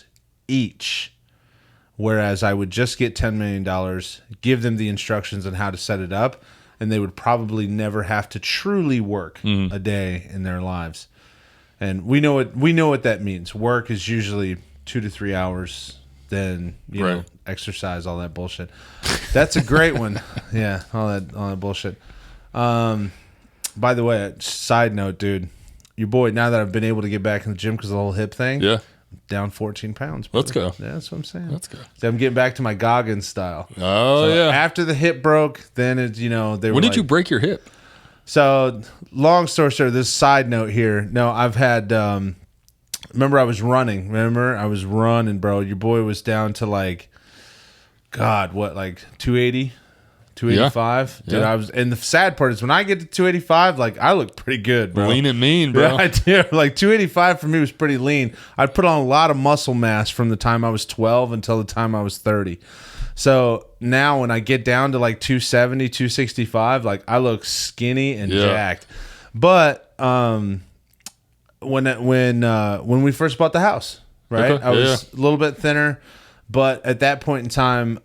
each. Whereas I would just get $10 million, give them the instructions on how to set it up, and they would probably never have to truly work a day in their lives. And we know what that means. Work is usually 2 to 3 hours, then you know, exercise, all that bullshit. That's a great one. Yeah, all that bullshit. By the way, side note, dude, your boy, now that I've been able to get back in the gym because of the whole hip thing, down 14 pounds. Brother. Let's go. Yeah, that's what I'm saying. Let's go. So I'm getting back to my Goggins style. Oh, so after the hip broke, then it's, you know, they were When did you break your hip? So, long story short, this side note here. No, I've had, remember I was running. Remember? I was running, bro. Your boy was down to like 280? 285? Dude, I was, and the sad part is when I get to 285, like I look pretty good, bro. Lean and mean, bro. Yeah, I do. Like 285 for me was pretty lean. I put on a lot of muscle mass from the time I was 12 until the time I was 30. So now when I get down to like 270, 265, like I look skinny and jacked. But when we first bought the house, right? Okay. I was a little bit thinner, but at that point in time,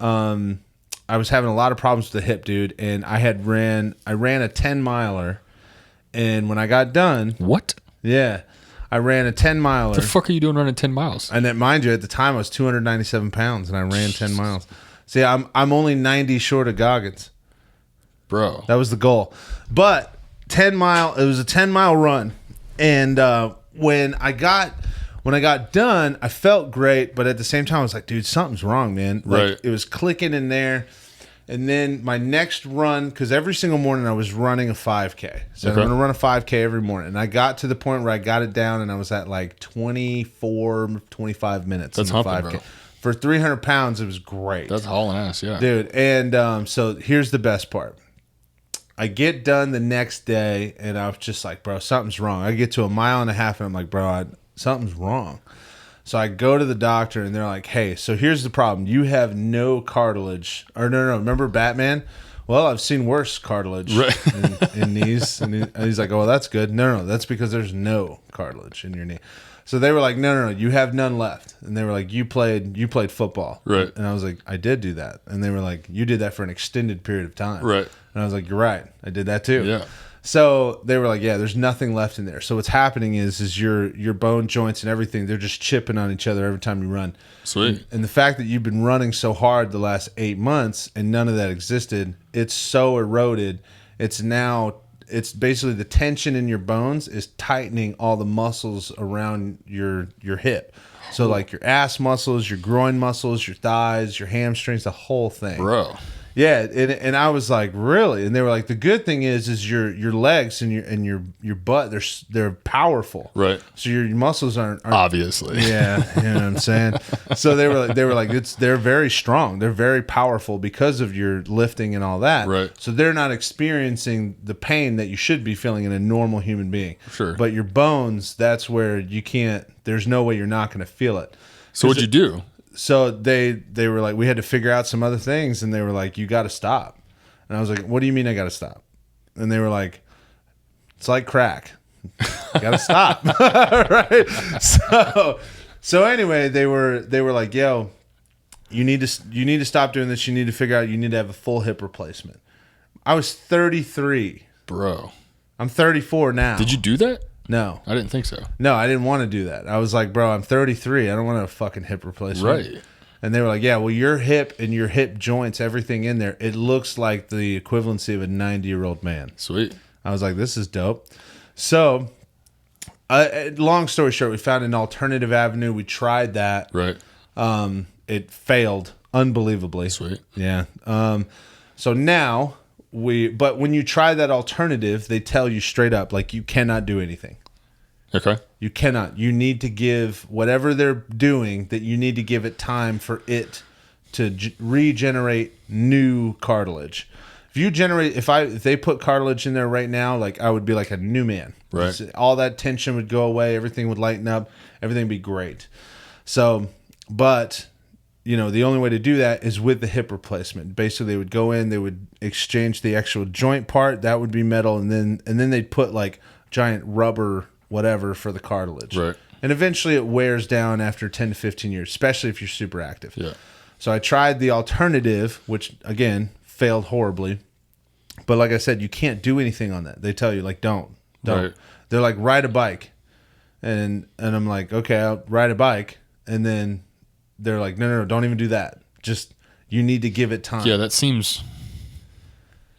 I was having a lot of problems with the hip, dude, and I ran a 10 miler, and when I got done, What? yeah, I ran a 10 miler. What the fuck are you doing running 10 miles? And then, mind you, at the time I was 297 pounds, and I ran 10 miles. See, I'm only 90 short of Goggins. Bro. That was the goal. But it was a 10-mile run, and when I got done, I felt great, but at the same time, I was like, dude, something's wrong, man. Like, Right. it was clicking in there. And then my next run, because every single morning I was running a 5K. So I'm going to run a 5K every morning. And I got to the point where I got it down, and I was at like 24, 25 minutes. That's in the humping, 5K. bro. For 300 pounds, it was great. That's hauling ass, yeah. Dude, and so here's the best part. I get done the next day, and I was just like, bro, something's wrong. I get to a mile and a half, and I'm like, bro, something's wrong. So I go to the doctor, and they're like, hey, so here's the problem. You have no cartilage. Or no, remember Batman? Well, I've seen worse cartilage in knees. And he's like, oh, well, that's good. No, that's because there's no cartilage in your knee. So they were like, no, you have none left. And they were like, you played football. Right. And I was like, I did do that. And they were like, you did that for an extended period of time. Right. And I was like, you're right. I did that too. Yeah. So they were like, yeah, there's nothing left in there. So what's happening is your bone joints and everything, they're just chipping on each other every time you run. Sweet. And the fact that you've been running so hard the last 8 months and none of that existed, it's so eroded. It's basically the tension in your bones is tightening all the muscles around your hip. So like your ass muscles, your groin muscles, your thighs, your hamstrings, the whole thing. Bro. Yeah, and I was like, really? And they were like, the good thing is your legs and your butt, they're powerful. Right. So your muscles aren't Obviously. Yeah, you know what I'm saying? So they were like they're very strong. They're very powerful because of your lifting and all that. Right. So they're not experiencing the pain that you should be feeling in a normal human being. Sure. But your bones, that's where you can't, there's no way you're not going to feel it. So what'd you do? So they were like, we had to figure out some other things, and they were like, you got to stop. And I was like, what do you mean I got to stop? And they were like, it's like crack. You got to stop. Right? So anyway, they were like, yo, you need to stop doing this. You need to figure out, you need to have a full hip replacement. I was 33. Bro. I'm 34 now. Did you do that? No. I didn't think so. No, I didn't want to do that. I was like, bro, I'm 33. I don't want a fucking hip replacement. Right. And they were like, yeah, well, your hip and your hip joints, everything in there, it looks like the equivalency of a 90-year-old man. Sweet. I was like, this is dope. So, long story short, we found an alternative avenue. We tried that. Right. It failed unbelievably. Sweet. Yeah. So now but when you try that alternative, they tell you straight up, like, you cannot do anything. Okay. You cannot. You need to give whatever they're doing, that you need to give it time for it to regenerate new cartilage. If they put cartilage in there right now, like, I would be like a new man. Right. All that tension would go away. Everything would lighten up. Everything would be great. So, but the only way to do that is with the hip replacement. Basically, they would go in, they would exchange the actual joint part, that would be metal, and then they'd put like giant rubber whatever for the cartilage. Right. And eventually it wears down after 10 to 15 years, especially if you're super active. Yeah. So I tried the alternative, which again failed horribly. But like I said, you can't do anything on that. They tell you, like, don't. Right. They're like, ride a bike. And I'm like, okay, I'll ride a bike. And then they're like, no, don't even do that. Just, you need to give it time. Yeah, that seems...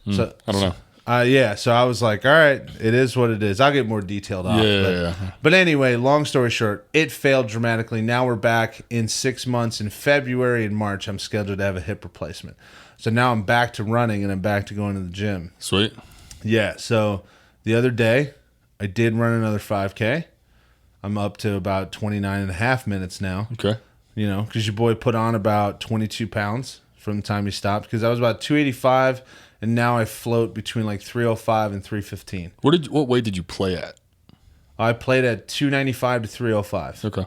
So I don't know. Yeah, so I was like, all right, it is what it is. I'll get more detailed off. Yeah. But anyway, long story short, it failed dramatically. Now we're back in 6 months. In February and March, I'm scheduled to have a hip replacement. So now I'm back to running, and I'm back to going to the gym. Sweet. Yeah, so the other day, I did run another 5K. I'm up to about 29 and a half minutes now. Okay. Because your boy put on about 22 pounds from the time he stopped. Because I was about 285, and now I float between like 305 and 315. What weight did you play at? I played at 295 to 305. Okay.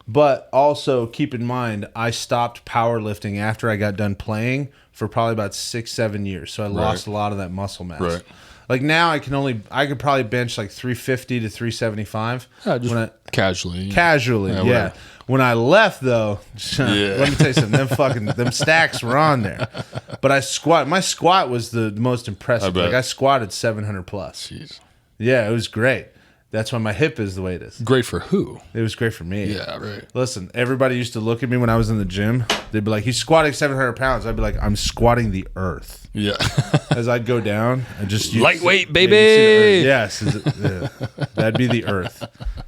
But also keep in mind, I stopped powerlifting after I got done playing for probably about 6-7 years. So I lost a lot of that muscle mass. Right. Like now I could probably bench like 350 to 375. Just casually. Casually, yeah. When I left though, let me tell you something, them stacks were on there. But my squat was the most impressive. Like I squatted 700 plus. Jeez. Yeah, it was great. That's why my hip is the way it is. Great for who? It was great for me. Yeah, right. Listen, everybody used to look at me when I was in the gym. They'd be like, he's squatting 700 pounds. I'd be like, I'm squatting the earth. Yeah. As I'd go down, I just... Lightweight, baby! Yes. That'd be the earth.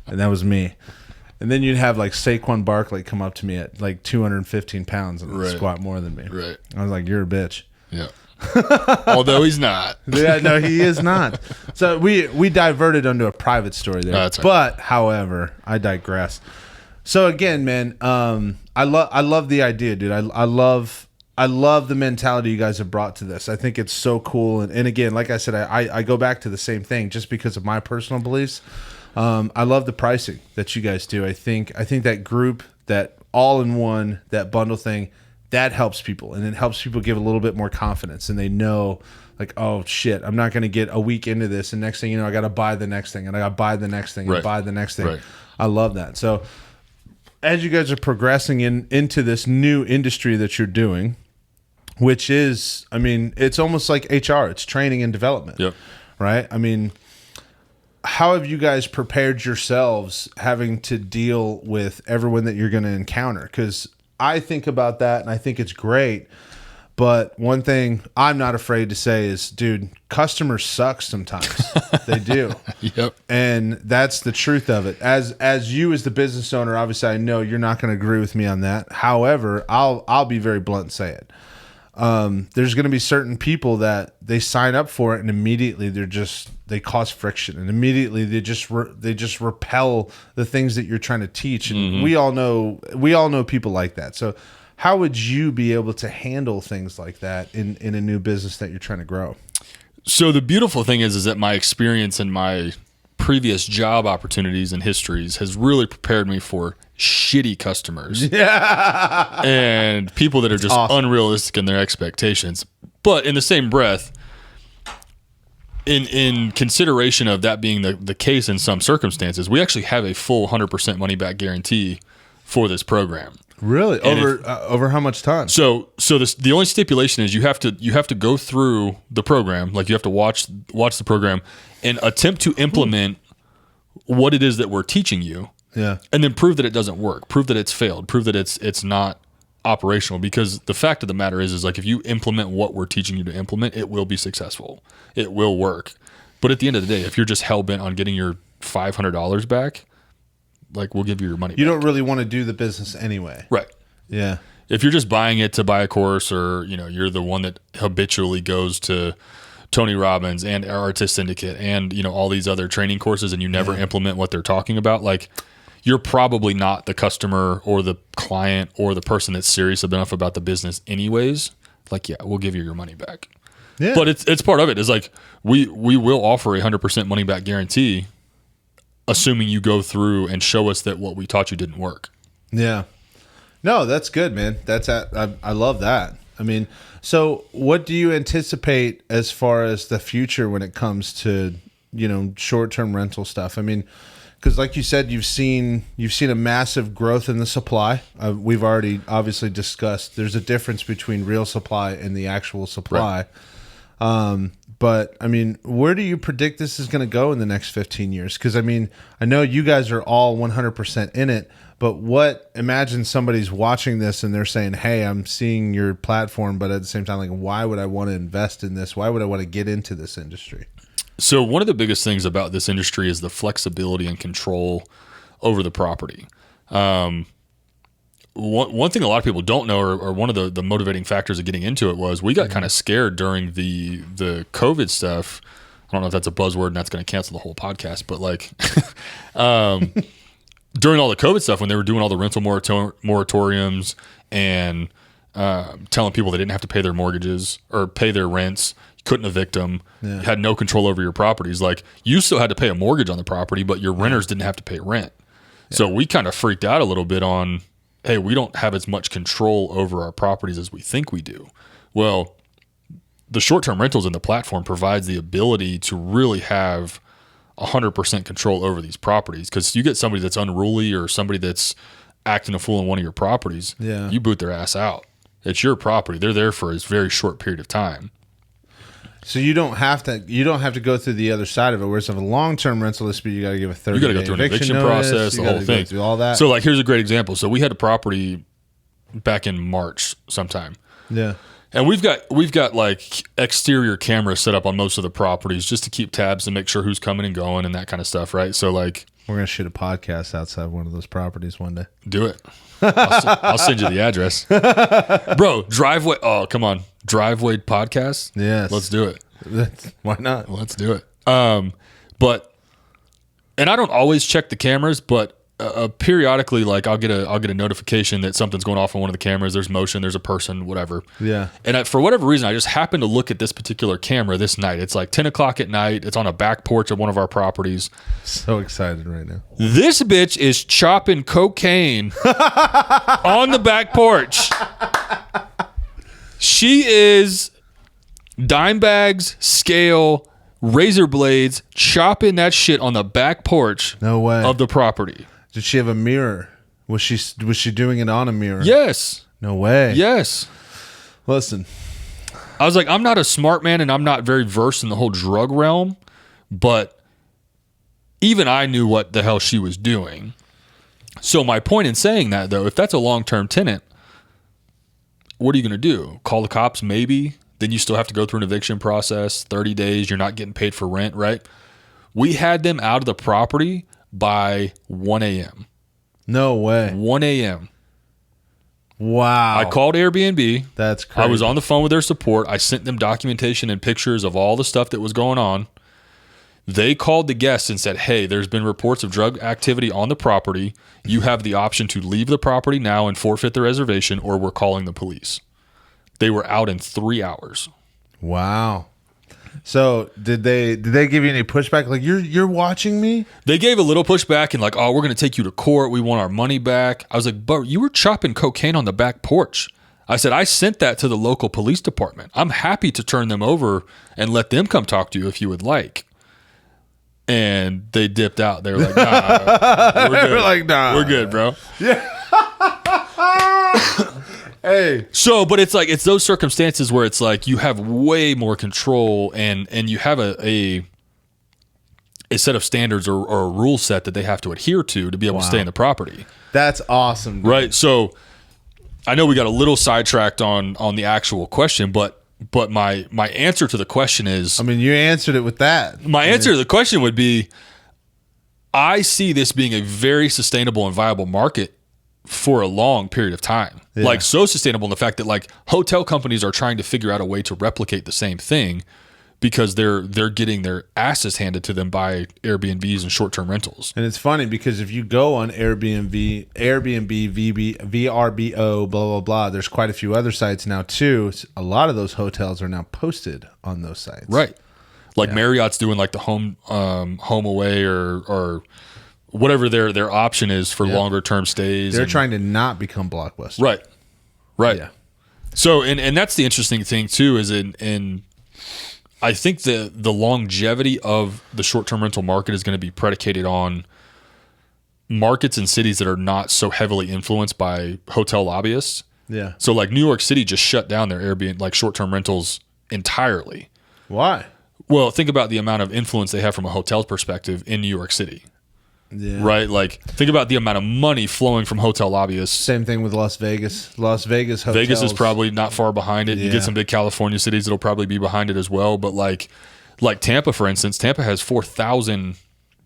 And that was me. And then you'd have like Saquon Barkley come up to me at like 215 pounds and squat more than me. Right. I was like, you're a bitch. Yeah. Although he's not. Yeah, no, he is not. So we diverted onto a private story there. That's right. But however, I digress. So again, man, I love the idea, dude. I love the mentality you guys have brought to this. I think it's so cool. And again, like I said, I go back to the same thing just because of my personal beliefs. I love the pricing that you guys do. I think that group, that all-in-one, that bundle thing, that helps people, and it helps people give a little bit more confidence, and they know, like, oh shit, I'm not going to get a week into this, and next thing you know, I got to buy the next thing, and I got to buy the next thing, and buy the next thing. Right. I love that. So, as you guys are progressing into this new industry that you're doing, which is, I mean, it's almost like HR. It's training and development. Yep. Right. I mean, how have you guys prepared yourselves having to deal with everyone that you're going to encounter? Because I think about that and I think it's great. But one thing I'm not afraid to say is, dude, customers suck sometimes. They do. Yep. And that's the truth of it. As you as the business owner, obviously I know you're not going to agree with me on that. However, I'll be very blunt and say it. There's going to be certain people that they sign up for it and immediately they cause friction, and immediately they just repel the things that you're trying to teach. And we all know people like that. So how would you be able to handle things like that in a new business that you're trying to grow? So the beautiful thing is that my experience in my previous job opportunities and histories has really prepared me for shitty customers. Yeah. And people that are just unrealistic in their expectations. But in the same breath, in consideration of that being the case in some circumstances, we actually have a full 100% money back guarantee for this program. Really? Over how much time? So the only stipulation is you have to go through the program, like you have to watch the program and attempt to implement what it is that we're teaching you. Yeah. And then prove that it doesn't work. Prove that it's failed. Prove that it's not operational, because the fact of the matter is like if you implement what we're teaching you to implement, it will be successful. It will work. But at the end of the day, if you're just hell bent on getting your $500 back, like we'll give you your money back. You don't really want to do the business anyway. Right. Yeah. If you're just buying it to buy a course, or you're the one that habitually goes to Tony Robbins and Artist Syndicate and all these other training courses, and you never implement what they're talking about, like you're probably not the customer or the client or the person that's serious enough about the business anyways. Like, yeah, we'll give you your money back. Yeah. But it's part of it. It's like we will offer 100% money back guarantee, assuming you go through and show us that what we taught you didn't work. Yeah. No, that's good, man. I love that. I mean, so what do you anticipate as far as the future when it comes to, short-term rental stuff? I mean, because like you said, you've seen a massive growth in the supply. We've already obviously discussed there's a difference between real supply and the actual supply. Right. But I mean, where do you predict this is going to go in the next 15 years? Because I mean, I know you guys are all 100% in it, but imagine somebody's watching this and they're saying, hey, I'm seeing your platform, but at the same time, like, why would I want to invest in this? Why would I want to get into this industry? So one of the biggest things about this industry is the flexibility and control over the property. One thing a lot of people don't know, or one of the motivating factors of getting into it, was we got kind of scared during the COVID stuff. I don't know if that's a buzzword and that's going to cancel the whole podcast, but like during all the COVID stuff, when they were doing all the rental moratoriums and telling people they didn't have to pay their mortgages or pay their rents, you couldn't evict them, you had no control over your properties. Like, you still had to pay a mortgage on the property, but your renters didn't have to pay rent. So we kind of freaked out a little bit on, hey, we don't have as much control over our properties as we think we do. Well, the short-term rentals in the platform provides the ability to really have 100% control over these properties, because you get somebody that's unruly or somebody that's acting a fool in one of your properties, you boot their ass out. It's your property. They're there for a very short period of time. So you don't have to go through the other side of it. Whereas if a long-term rental dispute, you got to give a 30-day You got to go through an eviction process, the whole thing. All that. So like, here's a great example. So we had a property back in March sometime. Yeah. And we've got like exterior cameras set up on most of the properties just to keep tabs and make sure who's coming and going and that kind of stuff, right? So like, we're gonna shoot a podcast outside one of those properties one day. Do it. I'll send you the address, bro. Driveway. Oh, come on, driveway podcast. Yes, let's do it. Why not? Let's do it. But and I don't always check the cameras, but periodically, like I'll get a notification that something's going off on one of the cameras. There's motion. There's a person. Whatever. Yeah. And for whatever reason, I just happened to look at this particular camera this night. It's like 10 o'clock at night. It's on a back porch of one of our properties. So excited right now. This bitch is chopping cocaine on the back porch. She is dime bags, scale, razor blades, chopping that shit on the back porch. No way. Of the property. Did she have a mirror? Was she doing it on a mirror? Yes. No way. Yes. Listen, I was like, I'm not a smart man and I'm not very versed in the whole drug realm, but even I knew what the hell she was doing. So my point in saying that, though, if that's a long-term tenant, what are you going to do? Call the cops? Maybe. Then you still have to go through an eviction process, 30 days. You're not getting paid for rent, right? We had them out of the property by 1 a.m. No way. 1 a.m. Wow. I called Airbnb. That's crazy. I was on the phone with their support. I sent them documentation and pictures of all the stuff that was going on. They called the guests and said, hey, there's been reports of drug activity on the property. You have the option to leave the property now and forfeit the reservation, or we're calling the police. They were out in 3 hours. Wow. So did they give you any pushback? Like, you're watching me? They gave a little pushback and like, oh, we're going to take you to court. We want our money back. I was like, but you were chopping cocaine on the back porch. I said, I sent that to the local police department. I'm happy to turn them over and let them come talk to you if you would like. And they dipped out. They were like, nah, we're good. We're good, bro. Yeah. Hey. So, but it's like, it's those circumstances where it's like you have way more control and you have a set of standards or a rule set that they have to adhere to be able to stay in the property. That's awesome. Dude. Right. So I know we got a little sidetracked on the actual question, but my answer to the question is, I mean, you answered it with that. My answer to the question would be, I see this being a very sustainable and viable market for a long period of time. Yeah. Like, so sustainable in the fact that like hotel companies are trying to figure out a way to replicate the same thing because they're getting their asses handed to them by Airbnbs and short-term rentals. And it's funny because if you go on Airbnb, VRBO, blah, blah, blah, there's quite a few other sites now too. A lot of those hotels are now posted on those sites. Right. Like Marriott's doing like the home away or whatever their option is for longer term stays. They're trying to not become Blockbuster. Right. Right. Yeah. So, and that's the interesting thing too, is in I think the longevity of the short-term rental market is going to be predicated on markets and cities that are not so heavily influenced by hotel lobbyists. Yeah. So like New York City just shut down their Airbnb, like short-term rentals entirely. Why? Well, think about the amount of influence they have from a hotel's perspective in New York City. Yeah. Right? Like, think about the amount of money flowing from hotel lobbyists. Same thing with Las Vegas. Las Vegas hotels. Vegas is probably not far behind it. Yeah. You get some big California cities that'll probably be behind it as well. But like Tampa, for instance, Tampa has 4,000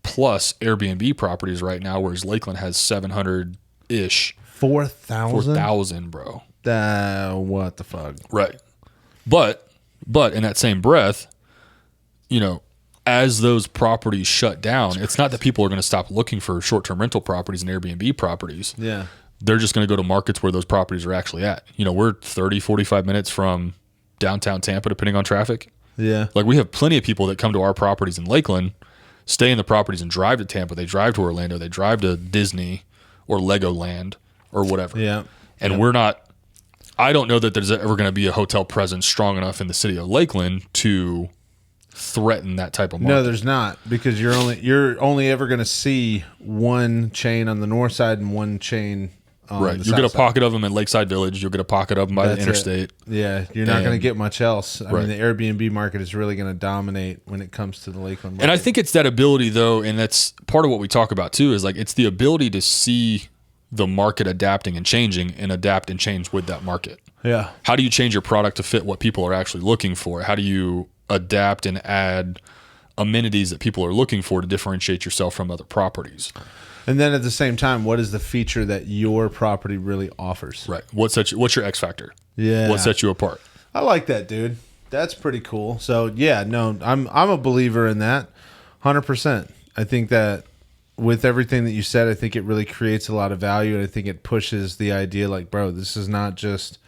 plus Airbnb properties right now, whereas Lakeland has 700-ish. 4,000? 4,000, bro. What the fuck? Right. But in that same breath, you know, as those properties shut down, it's not that people are going to stop looking for short-term rental properties and Airbnb properties. Yeah. They're just going to go to markets where those properties are actually at. You know, we're 30, 45 minutes from downtown Tampa, depending on traffic. Yeah. Like, we have plenty of people that come to our properties in Lakeland stay in the properties and drive to Tampa. They drive to Orlando. They drive to Disney or Legoland or whatever. Yeah. And we're not, I don't know that there's ever going to be a hotel presence strong enough in the city of Lakeland to threaten that type of market. No, there's not, because you're only ever going to see one chain on the north side and one chain on the south You'll get a side. pocket of them in Lakeside Village. You'll get a pocket of them by the interstate. Yeah, you're not going to And- get much else. I Right. mean, the Airbnb market is really going to dominate when it comes to the Lakeland market. And I think it's that ability, though, and that's part of what we talk about too, is like it's the ability to see the market adapting and changing and adapt and change with that market. Yeah. How do you change your product to fit what people are actually looking for? How do you adapt and add amenities that people are looking for to differentiate yourself from other properties? And then at the same time, what is the feature that your property really offers? Right. What's your X factor? Yeah. What sets you apart? I like that, dude. That's pretty cool. So yeah, no, I'm a believer in that, 100%. I think that with everything that you said, I think it really creates a lot of value, and I think it pushes the idea, like, bro, it's not just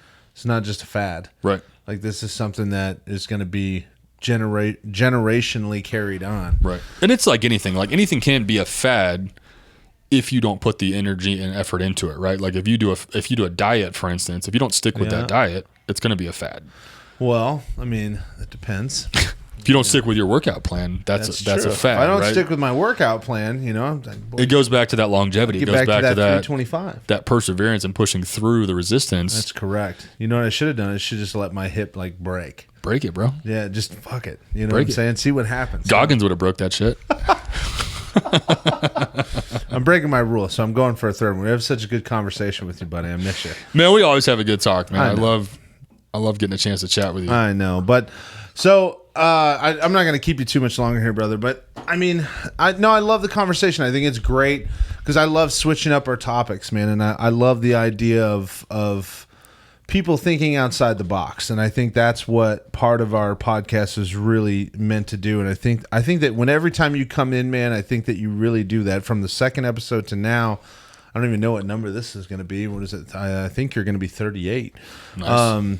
a fad. Right. Like, this is something that is going to be generationally carried on. Right. And it's like anything. Like anything can be a fad if you don't put the energy and effort into it, right? Like if you do a diet, for instance, if you don't stick with that diet, it's going to be a fad. Well, I mean, it depends. If you don't stick with your workout plan, that's a true. fad. If I don't right? stick with my workout plan, It goes back to that longevity. It get goes back to that that 325. that perseverance and pushing through the resistance. That's correct. You know what I should have done? I should just let my hip like break. Break it, bro. Yeah, just fuck it. You know Break what I'm it. saying? See what happens. Goggins would have broke that shit. I'm breaking my rule, so I'm going for a third one. We have such a good conversation with you, buddy. I miss you. Man, we always have a good talk, man. I I know. love getting a chance to chat with you. I know, but so I'm not going to keep you too much longer here, brother. But I mean, I love the conversation. I think it's great because I love switching up our topics, man, and I love the idea of people thinking outside the box, and I think that's what part of our podcast is really meant to do. And I think that every time you come in, man, I think that you really do that. From the second episode to now, I don't even know what number this is going to be. What is it? I think you're going to be 38. Nice.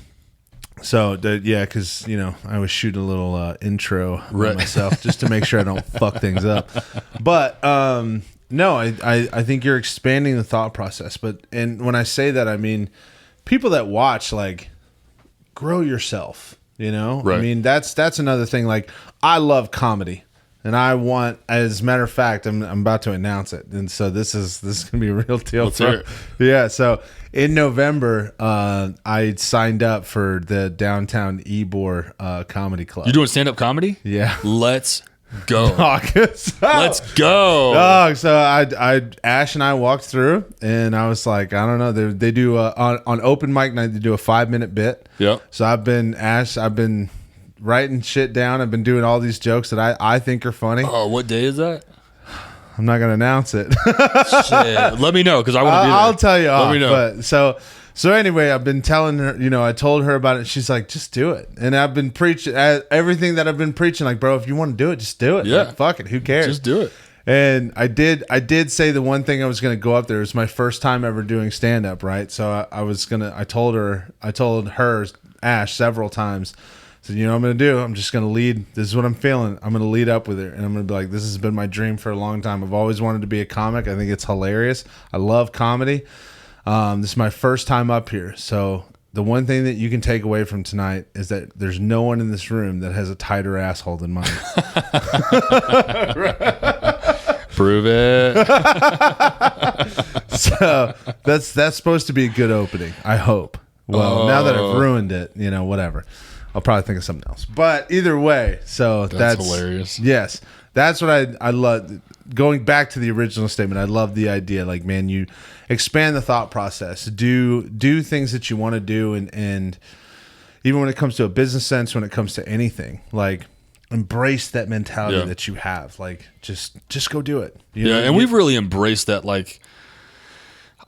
So yeah, because I was shooting a little intro Right. myself just to make sure I don't fuck things up. But no, I think you're expanding the thought process. And when I say that, I mean people that watch, like, grow yourself. Right. I mean that's another thing. Like, I love comedy. And I want, as a matter of fact, I'm about to announce it, and so this is gonna be a real deal. Let's hear it. Yeah. So in November, I signed up for the Downtown Ybor Comedy Club. You doing stand up comedy? Yeah. Let's go. Let's Let's go. Dog. So Ash and I walked through, and I was like, I don't know. They do on open mic night. They do a 5-minute bit. Yep. So I've been writing shit down. I've been doing all these jokes that I think are funny. Oh, what day is that? I'm not gonna announce it. Shit. Let me know because I want to be there. I'll tell you. Let me know. But so anyway, I've been telling her. I told her about it. She's like, just do it. And I've been preaching everything that I've been preaching. Like, bro, if you want to do it, just do it. Yeah. Like, fuck it. Who cares? Just do it. And I did say the one thing I was going to go up there. It was my first time ever doing stand up, right? So I told her Ash several times. So what I'm going to do? I'm just going to lead. This is what I'm feeling. I'm going to lead up with it, and I'm going to be like, this has been my dream for a long time. I've always wanted to be a comic. I think it's hilarious. I love comedy. This is my first time up here. So the one thing that you can take away from tonight is that there's no one in this room that has a tighter asshole than mine. Prove it. So that's supposed to be a good opening, I hope. Well, now that I've ruined it, whatever. I'll probably think of something else. But either way, so that's hilarious. Yes. That's what I love. Going back to the original statement, I love the idea. Like, man, you expand the thought process. Do things that you want to do, and even when it comes to a business sense, when it comes to anything, like, embrace that mentality that you have. Like, just go do it. And we've really embraced that. Like,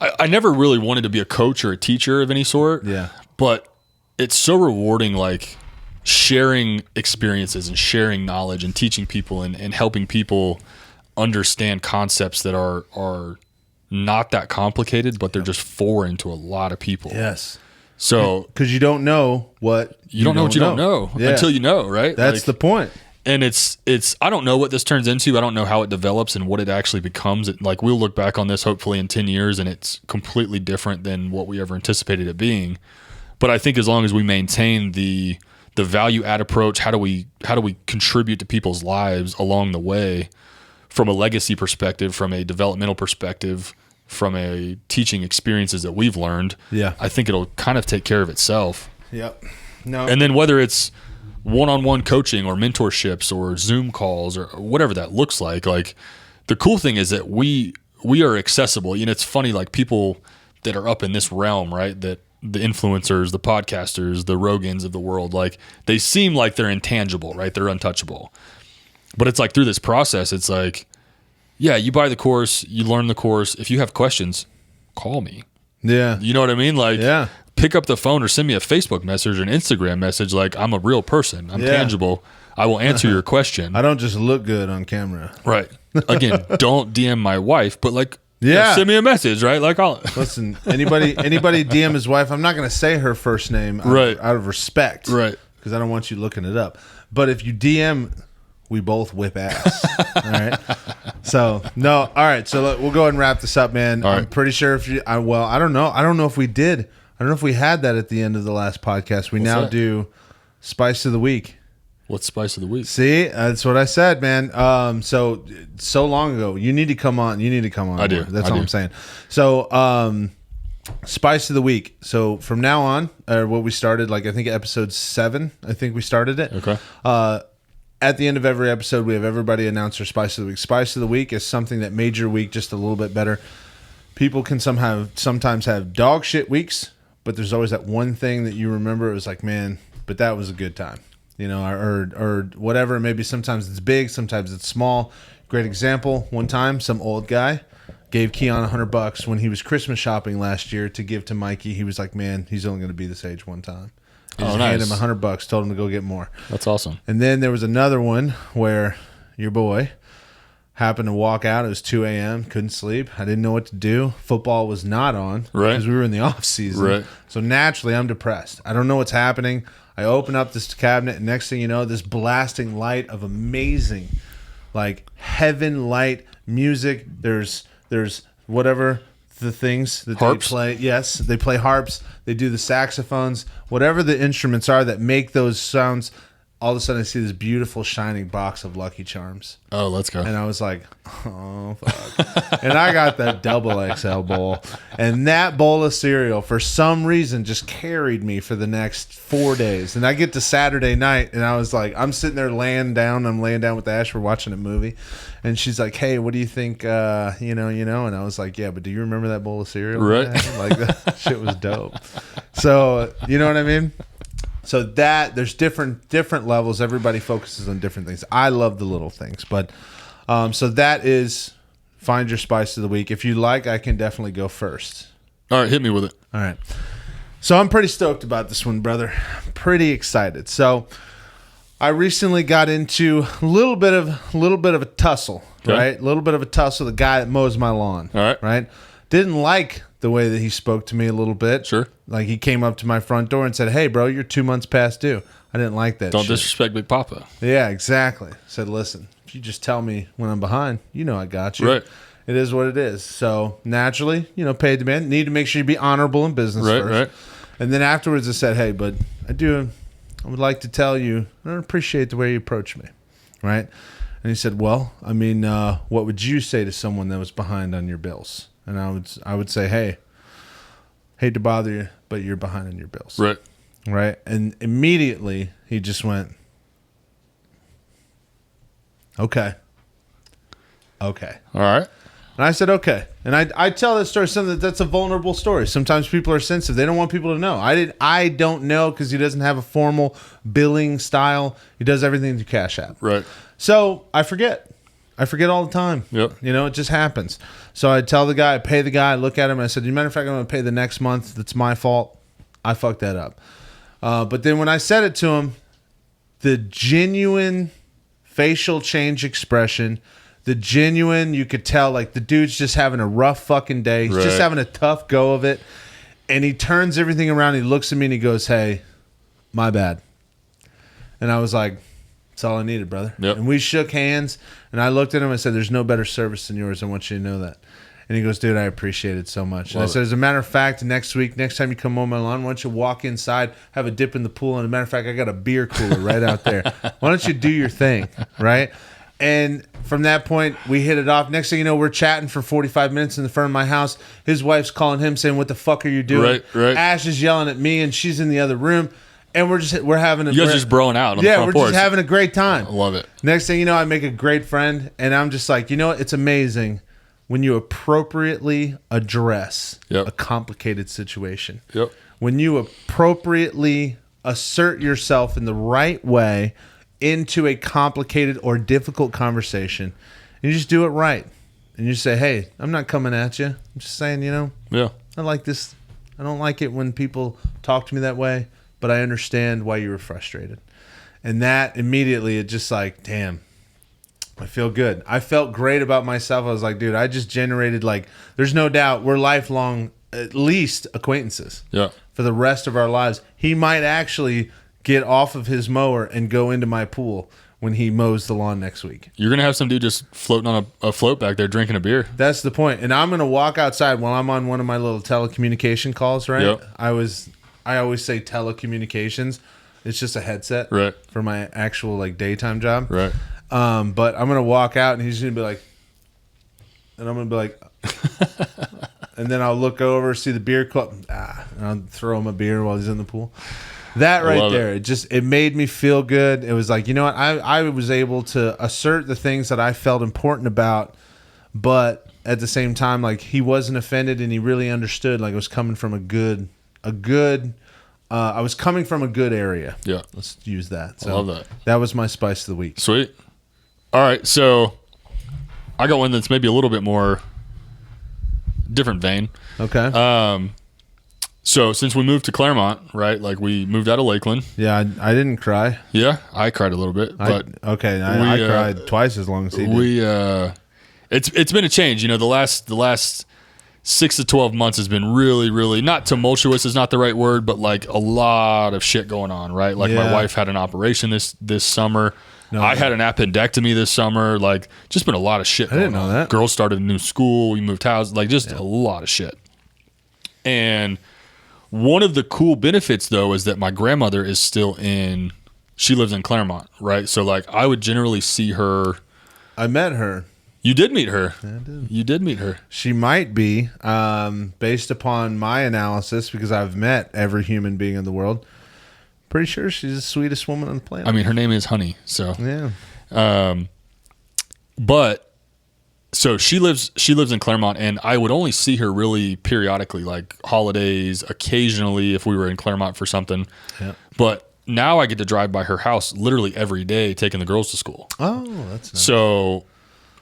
I never really wanted to be a coach or a teacher of any sort. Yeah. But it's so rewarding, like, sharing experiences and sharing knowledge and teaching people and helping people understand concepts that are not that complicated, but they're just foreign to a lot of people. Yes. So because you don't know what you don't know what you don't know Yeah. until you know, right? That's the point. And it's I don't know what this turns into. I don't know how it develops and what it actually becomes. Like, we'll look back on this hopefully in 10 years and it's completely different than what we ever anticipated it being. But I think as long as we maintain the value add approach, how do we contribute to people's lives along the way, from a legacy perspective, from a developmental perspective, from a teaching experiences that we've learned, I think it'll kind of take care of itself. Yep. No. And then whether it's one-on-one coaching or mentorships or Zoom calls or whatever that looks like the cool thing is that we are accessible. You know, it's funny, like, people that are up in this realm, right, that the influencers, the podcasters, the Rogans of the world, like, they seem like they're intangible, right? They're untouchable. But it's like, through this process, it's like, yeah, you buy the course, you learn the course. If you have questions, call me. Yeah. You know what I mean? Like, pick up the phone or send me a Facebook message or an Instagram message. Like, I'm a real person. I'm tangible. I will answer your question. I don't just look good on camera. Right. Again, don't DM my wife, but like, send me a message, right? Like, I'll listen. Anybody DM his wife. I'm not going to say her first name, out of respect, right? Because I don't want you looking it up. But if you DM, we both whip ass. All right. So no. All right. So we'll go ahead and wrap this up, man. All I'm right. pretty sure I don't know. I don't know if we did. I don't know if we had that at the end of the last podcast. We now do Spice of the Week. What's Spice of the Week? See, that's what I said, man. So long ago. You need to come on. I do. That's all I'm saying. So Spice of the Week. So from now on, what we started, like, I think episode 7, I think we started it. Okay. At the end of every episode, we have everybody announce their Spice of the Week. Spice of the Week is something that made your week just a little bit better. People can sometimes have dog shit weeks, but there's always that one thing that you remember. It was like, man, but that was a good time, you know, or whatever. Maybe sometimes it's big, sometimes it's small. Great example. One time, some old guy gave Keon $100 when he was Christmas shopping last year to give to Mikey. He was like, man, he's only going to be this age one time. He just handed him $100, told him to go get more. That's awesome. And then there was another one where your boy happened to walk out. It was 2 a.m. Couldn't sleep. I didn't know what to do. Football was not on because we were in the off season. Right. So naturally, I'm depressed. I don't know what's happening. I open up this cabinet, and next thing you know, this blasting light of amazing, like, heaven light music. There's whatever the things that harps? They play. Yes, they play harps. They do the saxophones. Whatever the instruments are that make those sounds. All of a sudden, I see this beautiful shining box of Lucky Charms. Oh, let's go. And I was like, oh, fuck. And I got that double XL bowl. And that bowl of cereal, for some reason, just carried me for the next 4 days. And I get to Saturday night, and I was like, I'm sitting there laying down. I'm laying down with Ash. We're watching a movie. And she's like, hey, what do you think, you know? And I was like, yeah, but do you remember that bowl of cereal? Right. Like, that shit was dope. So, you know what I mean? So that there's different levels. Everybody focuses on different things. I love the little things, but so that is find your Spice of the Week. If you like, I can definitely go first. All right, hit me with it. All right. So I'm pretty stoked about this one, brother. I'm pretty excited. So I recently got into a little bit of a tussle, right? A little bit of a tussle. The guy that mows my lawn, all right, right? Didn't like the way that he spoke to me a little bit. Sure. Like, he came up to my front door and said, hey, bro, you're 2 months past due. I didn't like that Don't shit. disrespect Big Papa. Yeah, exactly. Said, listen, if you just tell me when I'm behind, you know I got you. Right. It is what it is. So, naturally, paid the man. Need to make sure you be honorable in business first. Right. And then afterwards I said, hey, but I would like to tell you, I don't appreciate the way you approach me. Right? And he said, well, I mean, what would you say to someone that was behind on your bills? And I would say, hey, hate to bother you, but you're behind on your bills. Right. Right. And immediately he just went, okay. All right. And I said, okay. And I tell that story, that's a vulnerable story. Sometimes people are sensitive. They don't want people to know. I don't know because he doesn't have a formal billing style. He does everything through Cash App. Right. So I forget all the time. Yep. It just happens. So I tell the guy, I pay the guy, I look at him, and I said, as a matter of fact, I'm going to pay the next month. That's my fault. I fucked that up. But then when I said it to him, the genuine facial change expression, you could tell, like, the dude's just having a rough fucking day. He's just having a tough go of it. And he turns everything around. He looks at me and he goes, hey, my bad. And I was like, That's all I needed, brother. Yep. And we shook hands, and I looked at him and said, there's no better service than yours. I want you to know that. And he goes, dude, I appreciate it so much. And I said, as a matter of fact, next week, next time you come on my lawn, why don't you walk inside, have a dip in the pool? And as a matter of fact, I got a beer cooler right out there. Why don't you do your thing, right? And from that point, we hit it off. Next thing you know, we're chatting for 45 minutes in the front of my house. His wife's calling him saying, what the fuck are you doing? Right. Ash is yelling at me, and she's in the other room. And we're having a you guys just broing out on the front porch. We're just having a great time. I love it. Next thing you know, I make a great friend, and I'm just like, you know what? It's amazing when you appropriately address a complicated situation. Yep. When you appropriately assert yourself in the right way into a complicated or difficult conversation, and you just do it right. And you say, hey, I'm not coming at you. I'm just saying, I like this. I don't like it when people talk to me that way, but I understand why you were frustrated. And that immediately, it just like, damn, I feel good. I felt great about myself. I was like, dude, I just generated, like, there's no doubt we're lifelong, at least acquaintances for the rest of our lives. He might actually get off of his mower and go into my pool when he mows the lawn next week. You're going to have some dude just floating on a float back there drinking a beer. That's the point. And I'm going to walk outside while I'm on one of my little telecommunication calls, right? Yep. I always say telecommunications. It's just a headset right. for my actual like daytime job. Right. But I'm going to walk out and he's going to be like, and I'm going to be like, and then I'll look over, see the beer cup, and I'll throw him a beer while he's in the pool. That right there, it made me feel good. It was like, you know what? I was able to assert the things that I felt important about, but at the same time, like he wasn't offended and he really understood. Like it was coming from I was coming from a good area. Yeah. Let's use that. So I love that. That was my spice of the week. Sweet. All right. So I got one that's maybe a little bit more different vein. Okay. So since we moved to Claremont, right? Like we moved out of Lakeland. Yeah, I didn't cry. Yeah, I cried a little bit, but I cried twice as long as he did. It's been a change. The last 6 to 12 months has been really, really not tumultuous is not the right word, but like a lot of shit going on, right? Like my wife had an operation this summer. I had an appendectomy this summer. Like just been a lot of shit. I didn't know that. Girls started a new school. We moved houses. Like just a lot of shit. And one of the cool benefits, though, is that my grandmother is still she lives in Claremont, right? So, like, I would generally see her. I met her. You did meet her. Yeah, I did. You did meet her. She might be, based upon my analysis, because I've met every human being in the world. Pretty sure she's the sweetest woman on the planet. I mean, her name is Honey, so. Yeah. But. So she lives in Claremont, and I would only see her really periodically, like holidays, occasionally if we were in Claremont for something. Yeah. But now I get to drive by her house literally every day, taking the girls to school. Oh, that's nice. So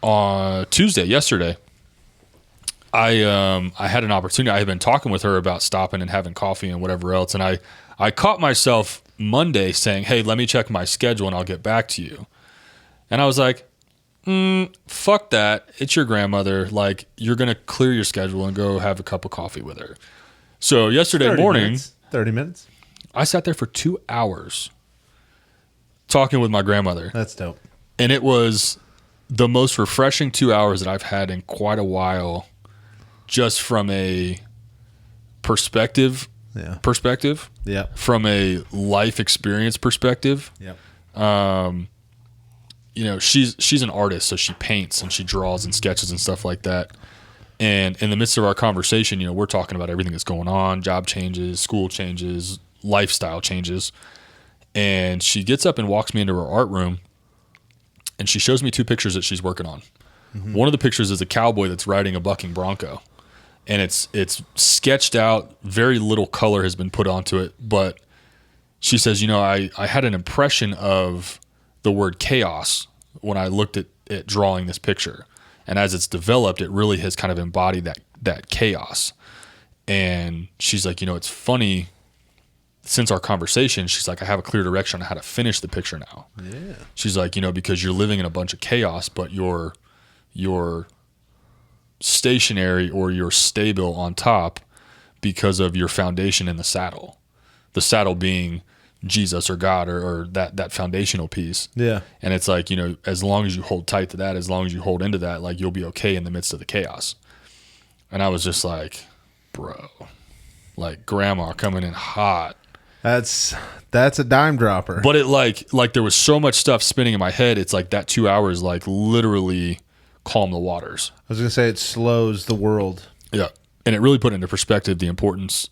on yesterday, I had an opportunity. I had been talking with her about stopping and having coffee and whatever else, and I caught myself Monday saying, "Hey, let me check my schedule and I'll get back to you." And I was like, fuck that. It's your grandmother. Like, you're going to clear your schedule and go have a cup of coffee with her. So yesterday morning, 30 minutes. I sat there for 2 hours talking with my grandmother. That's dope. And it was the most refreshing 2 hours that I've had in quite a while, just from a perspective, Yeah. from a life experience perspective. Yeah. She's an artist, so she paints and she draws and sketches and stuff like that. And in the midst of our conversation, we're talking about everything that's going on, job changes, school changes, lifestyle changes. And she gets up and walks me into her art room, and she shows me 2 pictures that she's working on. Mm-hmm. One of the pictures is a cowboy that's riding a bucking bronco. And it's sketched out, very little color has been put onto it, but she says, I had an impression of the word chaos when I looked at drawing this picture, and as it's developed, it really has kind of embodied that chaos. And she's like, it's funny, since our conversation, she's like, I have a clear direction on how to finish the picture now. Yeah. She's like, because you're living in a bunch of chaos, but you're stationary or you're stable on top because of your foundation in the saddle being Jesus or God or that foundational piece. Yeah. And it's like, as long as you hold tight to that, as long as you hold into that, like, you'll be okay in the midst of the chaos. And I was just like, bro, like, grandma coming in hot. That's a dime dropper. But it like there was so much stuff spinning in my head. It's like that 2 hours, like, literally calmed the waters. I was going to say it slows the world. Yeah. And it really put into perspective the importance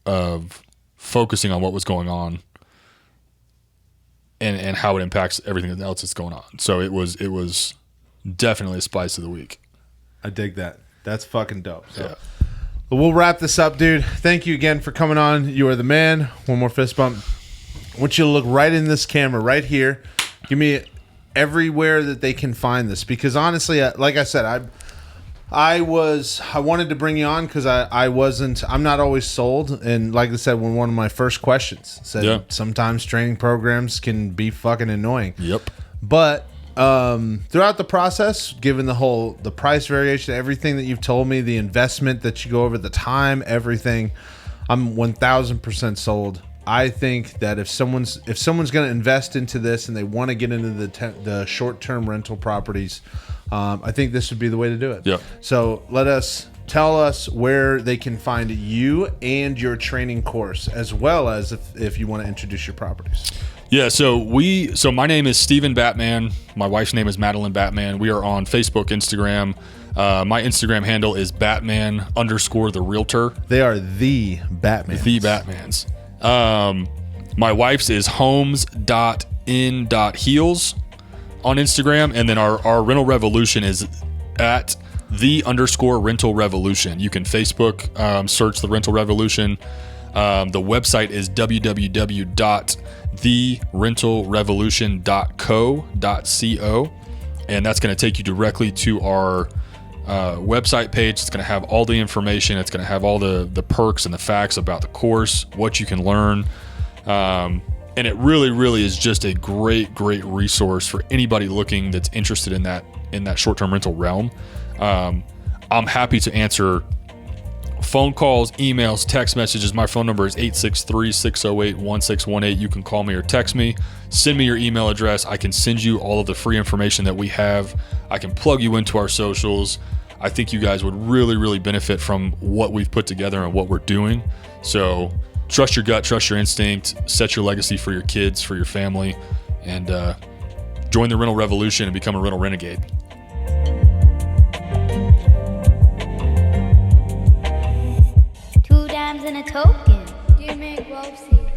of focusing on what was going on and how it impacts everything else that's going on. So it was definitely a spice of the week. I dig that. That's fucking dope. So. Yeah. We'll wrap this up, dude. Thank you again for coming on. You are the man. One more fist bump. I want you to look right in this camera right here. Give me everywhere that they can find this, because honestly, like I said, I wanted to bring you on because I'm not always sold. And like I said, one of my first questions said, sometimes training programs can be fucking annoying. Yep. But throughout the process, given the price variation, everything that you've told me, the investment that you go over, the time, everything, I'm 1000% sold. I think that if someone's going to invest into this and they want to get into the short-term rental properties, I think this would be the way to do it. Yeah. So tell us where they can find you and your training course, as well as if you want to introduce your properties. Yeah, so my name is Steven Batman. My wife's name is Madeline Batman. We are on Facebook, Instagram. My Instagram handle is Batman_the Realtor. They are the Batmans. The Batmans. My wife's is homes.in.heels on Instagram, and then our rental revolution is at _rental revolution. You can Facebook search the rental revolution. The website is www.therentalrevolution.co.co, and that's going to take you directly to our website page. It's going to have all the information. It's going to have all the perks and the facts about the course, what you can learn. And it really, really is just a great, great resource for anybody looking that's interested in that short-term rental realm. I'm happy to answer phone calls, emails, text messages. My phone number is 863-608-1618. You can call me or text me. Send me your email address. I can send you all of the free information that we have. I can plug you into our socials. I think you guys would really, really benefit from what we've put together and what we're doing. So trust your gut, trust your instinct, set your legacy for your kids, for your family, and join the rental revolution and become a rental renegade. $2 and a token. Do you make Rosie?